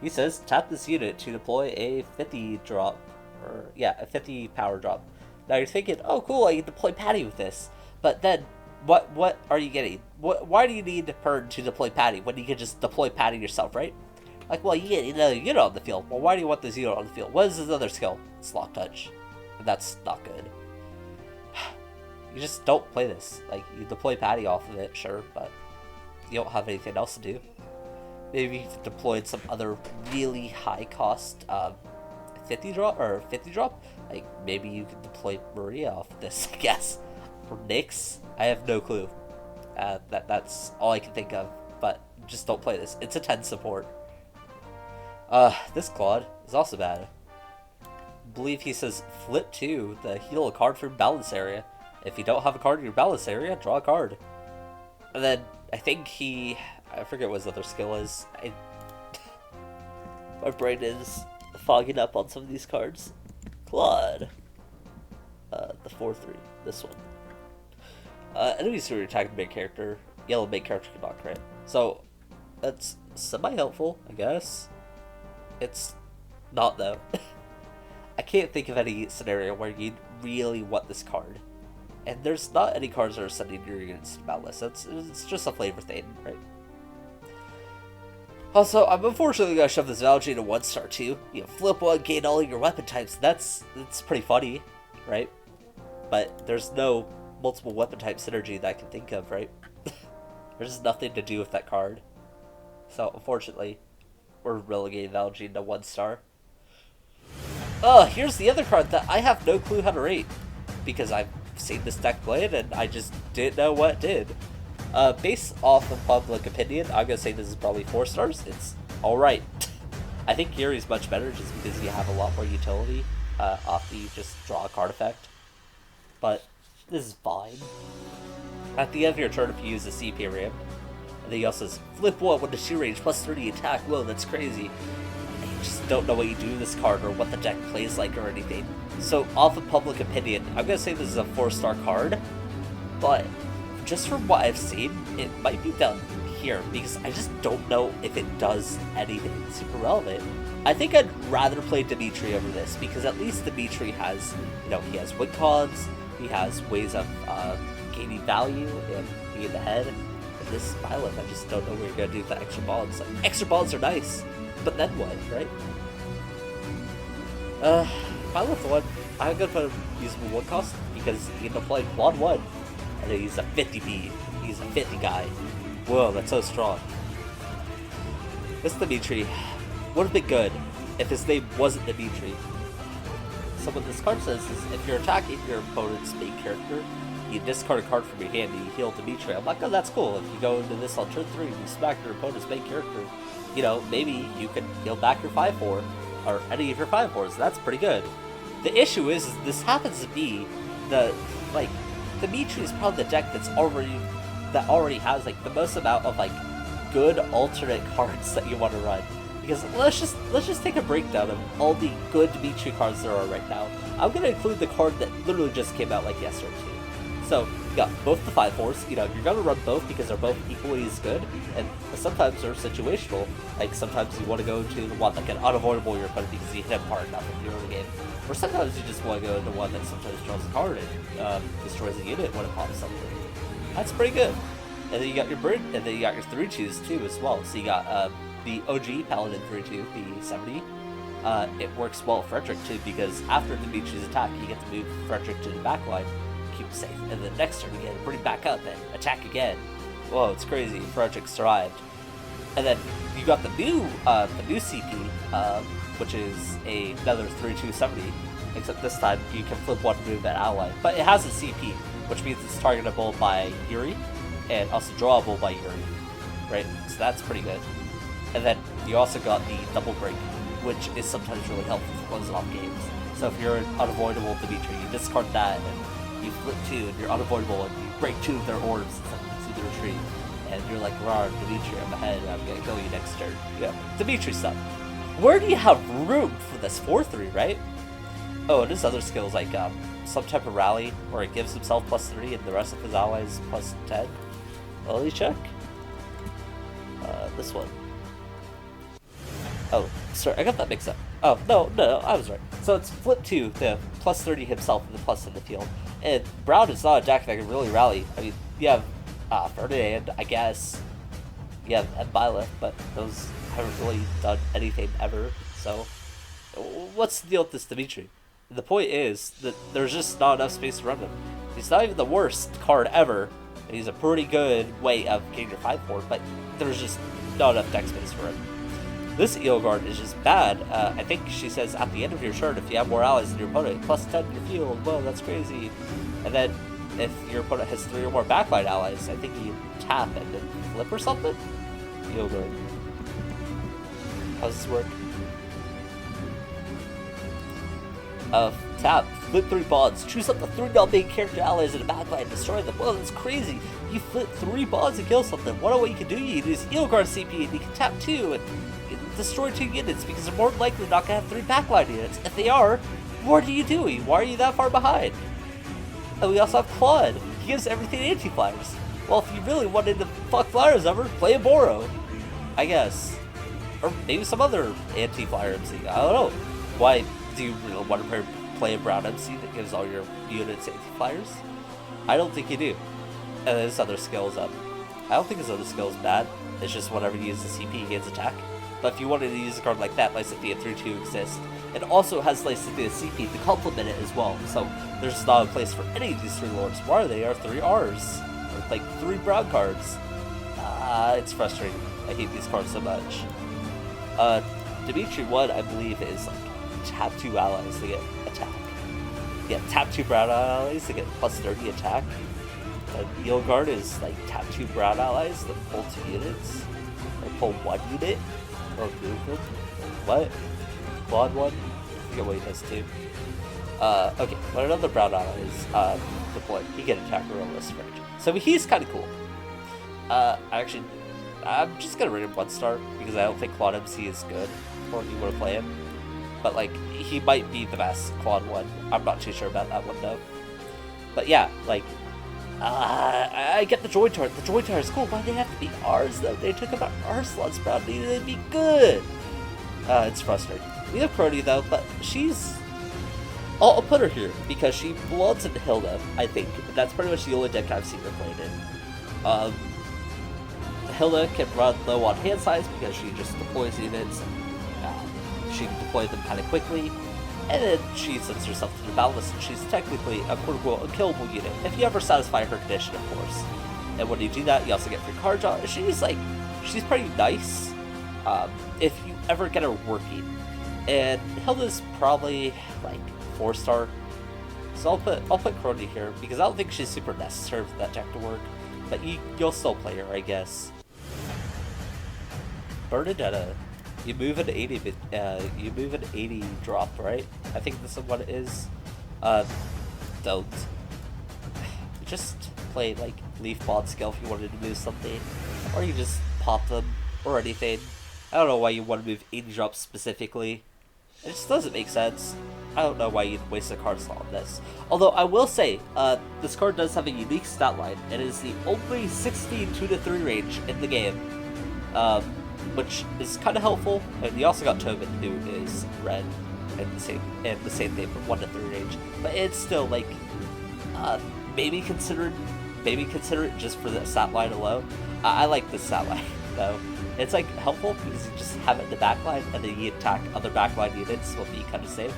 He says tap this unit to deploy a 50 drop. Or, yeah, a 50 power drop. Now you're thinking, oh cool, I can deploy Patty with this. But then, what are you getting? Why do you need Purd to deploy Patty when you can just deploy Patty yourself, right? Like, well, you get another unit on the field. Well, why do you want this unit on the field? What is his other skill? It's Lock Touch. And that's not good. You just don't play this. Like, you deploy Patty off of it, sure, but you don't have anything else to do. Maybe you could deploy some other really high cost 50 drop. Like, maybe you could deploy Maria off of this, I guess. Or Nyx? I have no clue. That's all I can think of, but just don't play this. It's a 10 support. This Claude is also bad. I believe he says flip 2 to heal a card from balance area. If you don't have a card in your balance area, draw a card. And then I think I forget what his other skill is. My brain is fogging up on some of these cards. Claude. The 4-3. This one. Enemies who are attacking main character. Yellow main character cannot crit. So, that's semi-helpful, I guess. It's not, though. I can't think of any scenario where you'd really want this card. And there's not any cards that are sending your units to battle list. It's just a flavor thing, right? Also, I'm unfortunately gonna shove this Valgene to 1-star too. You know, flip 1, gain all your weapon types. That's pretty funny, right? But there's no multiple weapon type synergy that I can think of, right? There's nothing to do with that card. So, unfortunately, we're relegating Valgene to 1-star. Oh, here's the other card that I have no clue how to rate. Because I've seen this deck played and I just didn't know what it did. Based off of public opinion, I'm gonna say this is probably 4 stars. It's alright. I think Yuri's much better just because you have a lot more utility after you just draw a card effect. But this is fine. At the end of your turn, if you use the CP ramp, and then he also says flip 1 with the shoe range plus 30 attack. Whoa, that's crazy. And you just don't know what you do with this card or what the deck plays like or anything. So, off of public opinion, I'm gonna say this is a 4-star card, but just from what I've seen, it might be done here, because I just don't know if it does anything super relevant. I think I'd rather play Dimitri over this, because at least Dimitri has, he has win cons, he has ways of gaining value and being in the head. And this Byleth, I just don't know what you're gonna do with the extra bonds. Like, extra bonds are nice, but then what, right? Byleth 1, I'm gonna put him usable 1 cost, because he can play Claude 1. And then he's a 50B. He's a 50 guy. Whoa, that's so strong. This Dimitri would have been good if his name wasn't Dimitri. So what this card says is if you're attacking your opponent's main character, you discard a card from your hand and you heal Dimitri. I'm like, oh, that's cool. If you go into this on turn 3 and you smack your opponent's main character, maybe you can heal back your 5-4 or any of your 5-4s. That's pretty good. The issue is this happens to be Dimitri is probably the deck that already has the most amount of good alternate cards that you want to run. Because let's just take a breakdown of all the good Dimitri cards there are right now. I'm gonna include the card that literally just came out yesterday too. So you got both the 5-4s. You're gonna run both because they're both equally as good, and sometimes they're situational. Sometimes you want to go to the one that can unavoidable your opponent because you hit him hard enough in the early game. Or sometimes you just want to go to one that sometimes draws a card and destroys a unit when it pops something. That's pretty good. And then you got your bird, and then you got your 3-2s too as well. So you got the OG Paladin 3-2, the 70. It works well with Frederick too, because after Dimitri's attack, you get to move Frederick to the back line, keep him safe. And then next turn, you get to bring him back up and attack again. Whoa, it's crazy. Frederick survived. And then you got the new CP, which is another 3-2-70, except this time you can flip 1 move at ally. But it has a CP, which means it's targetable by Yuri, and also drawable by Yuri, right? So that's pretty good. And then you also got the double break, which is sometimes really helpful for closing off games. So if you're an unavoidable Dimitri, you discard that, and you flip 2, and you're unavoidable, and you break 2 of their orbs and send them to the retreat. And you're like, Rar, Dimitri, I'm ahead, I'm gonna kill you next turn. Yeah, Dimitri stuff. Where do you have room for this 4-3, right? Oh, and his other skills, like some type of rally, where it gives himself +3 and the rest of his allies +10. Will he check? This one. Oh, sorry, I got that mixed up. Oh, no, I was right. So it's flip 2, the +30 himself and the plus in the field. And Brown is not a deck that can really rally. I mean, you have Ferdinand, I guess. You have Violet, but those haven't really done anything ever. So, what's the deal with this Dimitri? The point is that there's just not enough space to run him. He's not even the worst card ever. And he's a pretty good way of getting your 5-4, but there's just not enough deck space for him. This Eel Guard is just bad. I think she says at the end of your turn, if you have more allies than your opponent, +10 in your field. Whoa, that's crazy. And then if your opponent has 3 or more backline allies, I think you tap and then flip or something? Eel Guard. How does this work? Tap, flip 3 bonds, choose up to 3 non-main character allies in a backline and destroy them. Whoa, that's crazy. You flip 3 bonds and kill something. What you can do, you use Eel Guard CP and you can tap 2 and destroy 2 units because they're more likely not going to have 3 backline units. If they are, what are you doing? Why are you that far behind? And we also have Claude. He gives everything anti-flyers. Well, if you really wanted to fuck flyers over, play a Boro, I guess. Or maybe some other anti-flyer MC. I don't know. Why do you really want to play a Brown MC that gives all your units anti-flyers? I don't think you do. And his other skills, I don't think his other skill is bad. It's just whenever you use the CP, he gains attack. But if you wanted to use a card like that, Lysithea 3-2 exists. It also has Lysithea CP to complement it as well. So there's not a place for any of these 3 lords. Why are they? Are 3 Rs. Or like 3 brown cards. It's frustrating. I hate these cards so much. Dimitri 1, I believe, is like tap 2 allies to get attack. Yeah, tap 2 brown allies to get +30 attack. Eel Guard is like tap 2 brown allies to pull 2 units. Or pull 1 unit. Or move them. What? Claude 1? I forget what he does too. Okay, but another brown ally is deployed. He can attack a realist range. So he's kind of cool. I'm just gonna rate him 1-star because I don't think Claude MC is good for if you want to play him. But like, he might be the best Claude 1. I'm not too sure about that one though. But yeah, like, I get the Joy Tower. The Joy Tower is cool. Why do they have to be ours though? They took about our slots, Brown. They'd be good. It's frustrating. We have Crony though, but she's... I'll put her here because she belongs in Hilda, I think. That's pretty much the only deck I've seen her played in. Hilda can run low on hand size because she just deploys units. She can deploy them kind of quickly. And then she sends herself to the Mirabilis, and she's technically a quote-unquote unkillable unit, if you ever satisfy her condition, of course. And when you do that, you also get free card draw. She's pretty nice, if you ever get her working. And Hilda's probably, like, 4-star. So I'll put Crony here, because I don't think she's super necessary for that deck to work. But you'll still play her, I guess. Bernadetta. You move an 80 drop, right? I think this is what it is. Don't. Just play like Leaf Bond skill if you wanted to move something. Or you just pop them or anything. I don't know why you want to move 80 drops specifically. It just doesn't make sense. I don't know why you'd waste a card slot on this. Although I will say, this card does have a unique stat line. It is the only 16 2-3 range in the game. Which is kind of helpful. And you also got Tobin, who is red and the same thing from 1-3 range. But it's still like maybe consider it just for the stat line alone. I like this stat line though. It's like helpful because you just have it in the backline and then you attack other backline units will be kind of safe.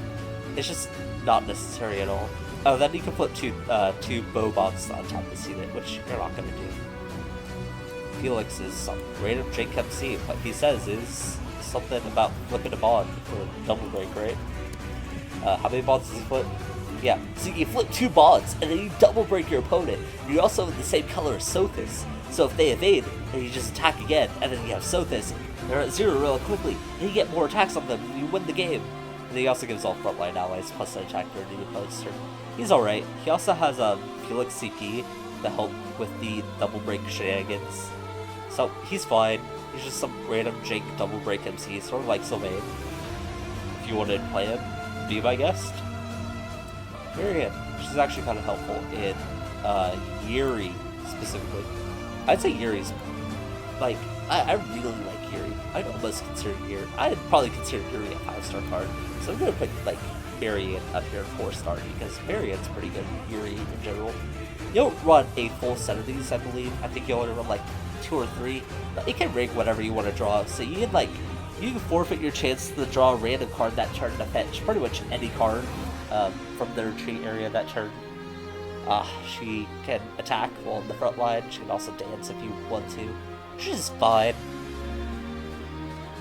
It's just not necessary at all. Oh, then you can put two bow bombs on top of this unit, which you're not gonna do. Felix is some random Jake MC. What he says is something about flipping a bond for a double break, right? How many bonds does he flip? Yeah, so you flip 2 bonds and then you double break your opponent. You also have the same color as Sothis, so if they evade, then you just attack again, and then you have Sothis. They're at 0 real quickly, and you get more attacks on them, and you win the game. And he also gives all frontline allies plus an attack during the opponent's turn. He's alright. He also has Felix CP to help with the double break shenanigans. So he's fine. He's just some random jank double break MC, sort of like Sylvain. If you wanted to play him, be my guest. Marianne, she's actually kind of helpful in Yuri specifically. I'd say Yuri's like, I really like Yuri. I'd almost consider Yuri. I'd probably consider Yuri a 5-star card. So I'm gonna put like Marianne up here 4-star because Marianne's pretty good. Yuri in general. You don't run a full set of these, I believe. I think you only run like 2 or 3. But you can rig whatever you want to draw. So you can forfeit your chance to draw a random card that turn to fetch pretty much any card from the retreat area that turn. She can attack while in the front line. She can also dance if you want to. She's fine.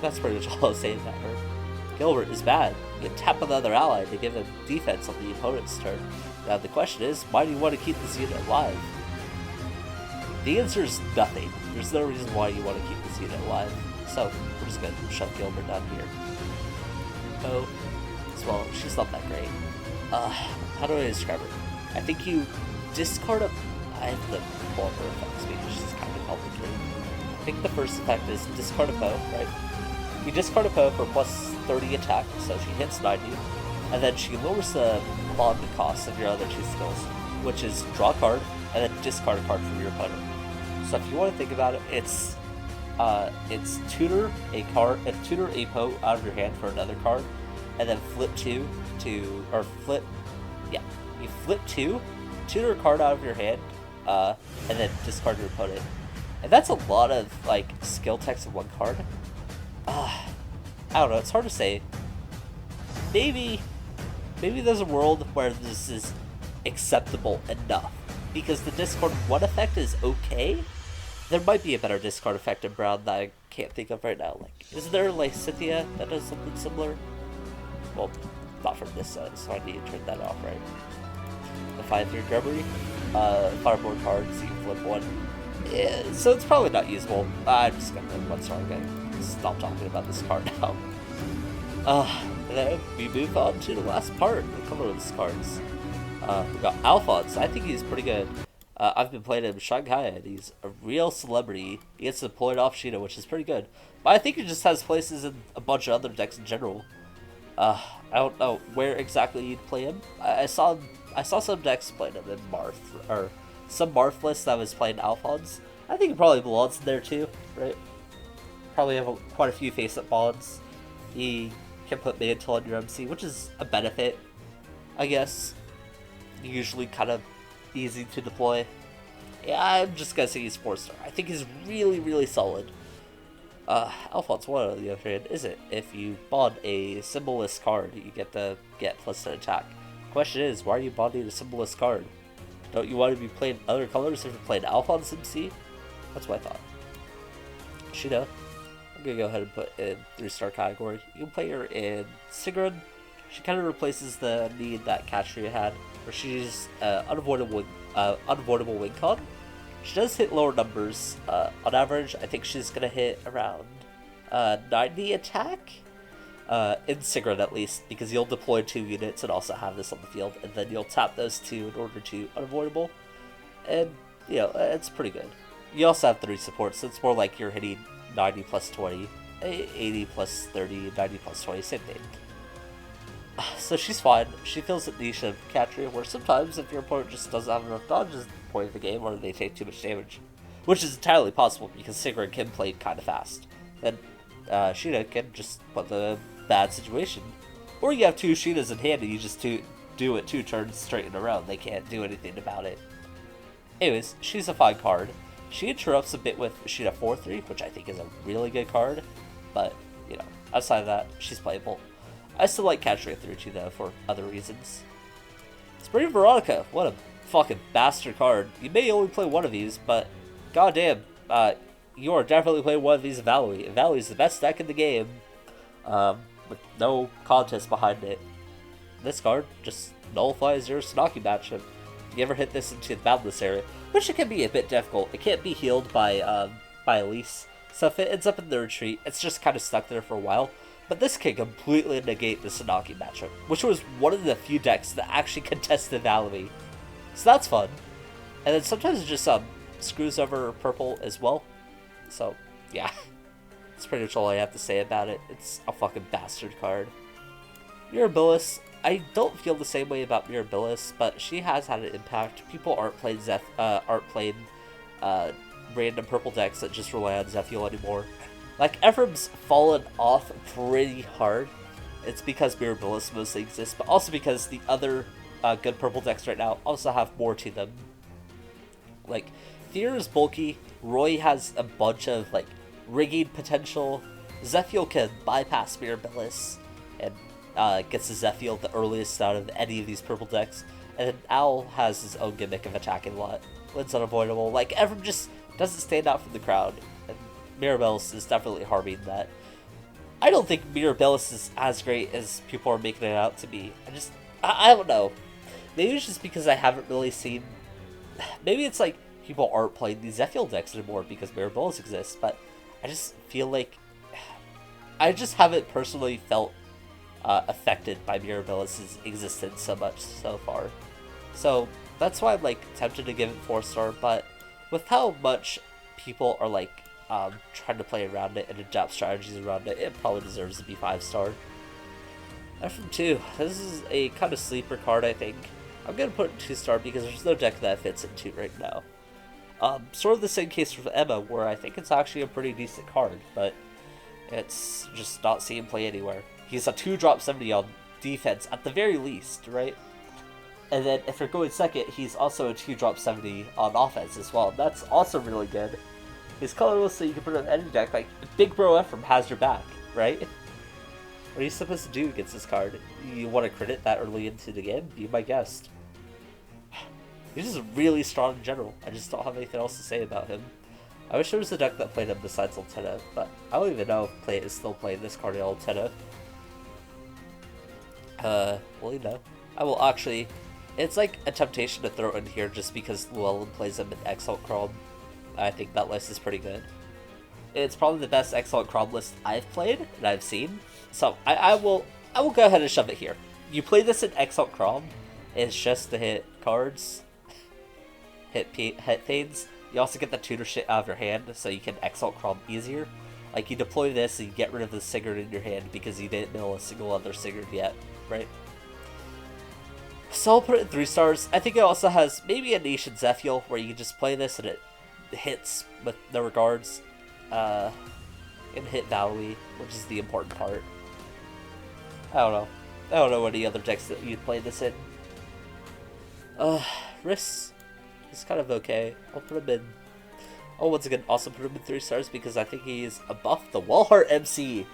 That's pretty much all I'll say about her. Gilbert is bad. You can tap another ally to give him defense on the opponent's turn. Now the question is, why do you want to keep this unit alive? The answer is nothing. There's no reason why you want to keep this unit alive. So, we're just going to shove Gilbert down here. Oh, as well, she's not that great. How do I describe her? I think you discard a... I have to pull up her effects because she's kind of complicated. I think the first effect is discard a foe, right? You discard a foe for plus 30 attack, so she hits 90, and then she lowers the bond cost of your other 2 skills, which is draw a card, and then discard a card from your opponent. So if you want to think about it, it's tutor a card, tutor a foe out of your hand for another card, and then flip 2 to, or flip, yeah, you flip 2, tutor a card out of your hand, and then discard your opponent. And that's a lot of, like, skill text in one card. I don't know, it's hard to say. Maybe there's a world where this is acceptable enough. Because the discard 1 effect is okay. There might be a better discard effect in Brown that I can't think of right now. Like, is there Lysithia that does something similar? Well, not from this set, so I need to turn that off, right? The 5-3 Drummery, Fireboard cards, you can flip 1. Yeah, so it's probably not usable. I'm just gonna 1-star again. Stop talking about this card now. And then we move on to the last part, the colorless cards. We got Alphonse. I think he's pretty good. I've been playing him in Shanghai, and he's a real celebrity. He gets deployed off Sheena, which is pretty good. But I think he just has places in a bunch of other decks in general. I don't know where exactly you'd play him. I saw some decks playing him in Marth, or some Marth list that was playing Alphonse. I think he probably belongs in there too, right? Probably have quite a few face-up bonds. He can put Mantle on your MC, which is a benefit, I guess. Usually kind of easy to deploy. Yeah, I'm just gonna say he's 4-star. I think he's really, really solid. Alphonse 1 on the other hand isn't. If you bond a symbolless card, you get plus an attack. Question is, why are you bonding a symbolless card? Don't you want to be playing other colors if you're playing Alphonse MC? That's what I thought. Sheena, I'm gonna go ahead and put in 3-star category. You can play her in Sigrun. She kind of replaces the need that Katria had, where she's unavoidable wing con. She does hit lower numbers. On average, I think she's gonna hit around 90 attack. In Sigrun at least, because you'll deploy 2 units and also have this on the field, and then you'll tap those 2 in order to unavoidable. And, you know, it's pretty good. You also have 3 supports, so it's more like you're hitting 90 plus 20, 80 plus 30, 90 plus 20, same thing. So she's fine. She fills the niche of Katria, where sometimes if your opponent just doesn't have enough dodges at the point of the game, or they take too much damage, which is entirely possible because Sigrun can play kind of fast, then Sheena can just put the bad situation. Or you have 2 Sheenas in hand and you just do it 2 turns straight in a row. They can't do anything about it. Anyways, she's a fine card. She interrupts a bit with Sheena 4-3, which I think is a really good card. But, you know, outside of that, she's playable. I still like Katria 3-2 though, for other reasons. Spring Veronica, what a fucking bastard card. You may only play one of these, but goddamn, you are definitely playing one of these Valois. Valois is the best deck in the game, with no contest behind it. This card just nullifies your Sanaki matchup. If you ever hit this into the boundless area, which it can be a bit difficult. It can't be healed by Elise, so if it ends up in the retreat, it's just kind of stuck there for a while. But this can completely negate the Sanaki matchup, which was one of the few decks that actually contested Azelfie. So that's fun. And then sometimes it just screws over purple as well. So, yeah. That's pretty much all I have to say about it. It's a fucking bastard card. Mirabilis, I don't feel the same way about Mirabilis, but she has had an impact. People aren't playing random purple decks that just rely on Zephiel anymore. Like, Ephraim's fallen off pretty hard. It's because Mirabilis mostly exists, but also because the other good purple decks right now also have more to them. Like, Fear is bulky, Roy has a bunch of, like, rigging potential, Zephiel can bypass Mirabilis, and gets the Zephiel the earliest out of any of these purple decks, and then Owl has his own gimmick of attacking a lot. It's unavoidable. Like, Ephraim just doesn't stand out from the crowd, and Mirabilis is definitely harming that. I don't think Mirabilis is as great as people are making it out to be. I don't know. Maybe it's just because I haven't really seen... Maybe it's like people aren't playing these Zephiel decks anymore because Mirabilis exists, but I just feel like... I just haven't personally felt affected by Mirabilis' existence so much so far. So that's why I'm like tempted to give it 4-star, but with how much people are like trying to play around it and adapt strategies around it, it probably deserves to be 5-star. Ephraim 2, this is a kind of sleeper card, I think. I'm going to put it 2-star because there's no deck that fits into right now. Sort of the same case with Emma, where I think it's actually a pretty decent card, but it's just not seeing play anywhere. He's a 2-drop 70 on defense at the very least, right? And then if you're going second, he's also a 2-drop 70 on offense as well. That's also really good. He's colorless, so you can put it on any deck. Like, Big Bro Ephraim has your back, right? What are you supposed to do against this card? You want to crit it that early into the game? Be my guest. He's just really strong in general. I just don't have anything else to say about him. I wish there was a deck that played him besides Altena, but I don't even know if Play is still playing this card in Altena. Well, you know, I will actually... It's like a temptation to throw in here just because Llewellyn plays him in Excellent Chrome. I think that list is pretty good. It's probably the best Excellent Chrome list I've played and I've seen. So I will go ahead and shove it here. You play this in Excellent Chrome, it's just to hit cards, hit fades. You also get the tutor shit out of your hand so you can Excellent Chrome easier. Like, you deploy this and you get rid of the Sigurd in your hand because you didn't mill a single other Sigurd yet, right? So I'll put it in 3 stars. I think it also has maybe a Nation Zephiel where you can just play this and it hits with no regards. And hit Valoe, which is the important part. I don't know any other decks that you'd play this in. Riss is kind of okay. I'll put him in... Oh, once again, also put him in 3 stars because I think he's above the Wallheart MC.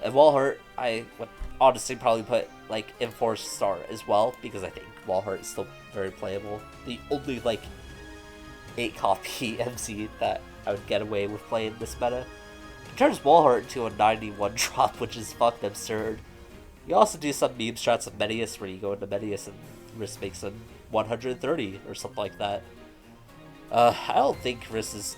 And Wallheart, I would honestly probably put like in 4-star as well because I think Wallheart is still very playable. The only like 8-copy MC that I would get away with playing this meta. It turns Wallheart into a 91 drop, which is fucking absurd. You also do some meme strats of Medius where you go into Medius and Riss makes him 130 or something like that. I don't think Riss is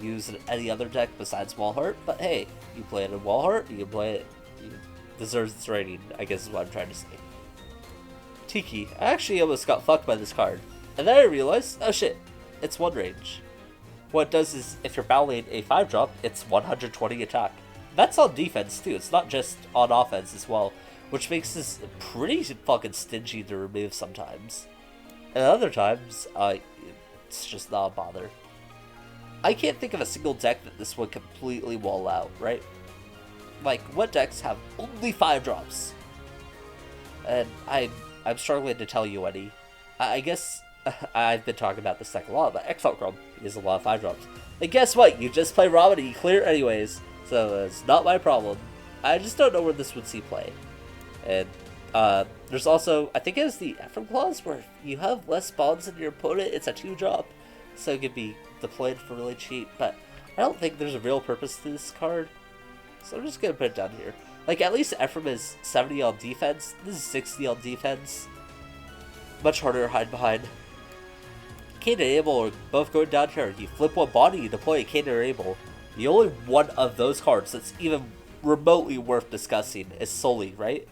used in any other deck besides Wallheart, but hey, you play it in Wallheart, you can play it, it deserves its rating, I guess is what I'm trying to say. Tiki, I actually almost got fucked by this card, and then I realized, oh shit, it's 1 range. What it does is, if you're battling a 5-drop, it's 120 attack. That's on defense too, it's not just on offense as well, which makes this pretty fucking stingy to remove sometimes. And other times, it's just not a bother. I can't think of a single deck that this would completely wall out, right? Like, what decks have only 5-drops? And I'm struggling to tell you any. I guess I've been talking about this deck a lot, but Excellent Chrome is a lot of 5-drops. And guess what? You just play Rowan and you clear it anyways, so it's not my problem. I just don't know where this would see play. And there's also, I think it is the Ephraim clause, where if you have less spawns than your opponent, it's a 2-drop, so it can be deployed for really cheap, but I don't think there's a real purpose to this card, so I'm just going to put it down here. Like, at least Ephraim is 70 on defense, this is 60 on defense, much harder to hide behind. Cain and Abel are both going down here. You flip one body, you deploy a Cain and Abel. The only one of those cards that's even remotely worth discussing is Sully, right?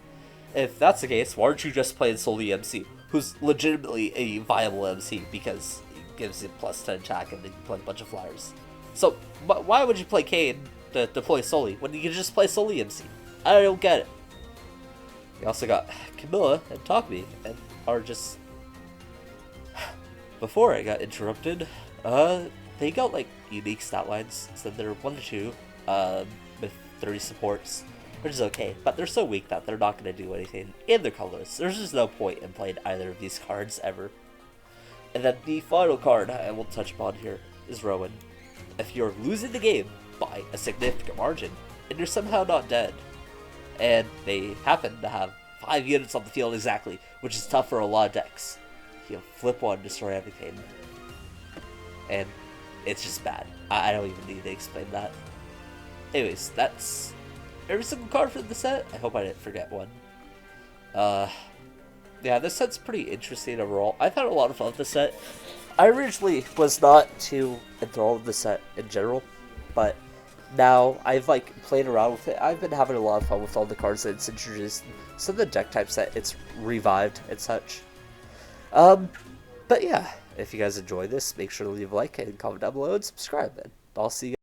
If that's the case, why aren't you just playing Sully MC, who's legitimately a viable MC because he gives you plus 10 attack and you can play a bunch of flyers. So, why would you play Kane to deploy Sully when you can just play Sully MC? I don't get it. You also got Camilla and Talkme, and are just... Before I got interrupted, they got like unique stat lines, so they're 1 to 2, with 30 supports, which is okay, but they're so weak that they're not going to do anything in their colors. There's just no point in playing either of these cards ever. And then the final card I will touch upon here is Rowan. If you're losing the game by a significant margin, and you're somehow not dead, and they happen to have 5 units on the field exactly, which is tough for a lot of decks, he'll flip one, destroy everything, and it's just bad. I don't even need to explain that. Anyways, that's every single card for the set. I hope I didn't forget one. Yeah, this set's pretty interesting overall. I've had a lot of fun with the set. I originally was not too enthralled with the set in general, but now I've like played around with it. I've been having a lot of fun with all the cards that it's introduced, some of the deck types that it's revived and such. But yeah, if you guys enjoy this, make sure to leave a like and comment down below and subscribe, and I'll see you guys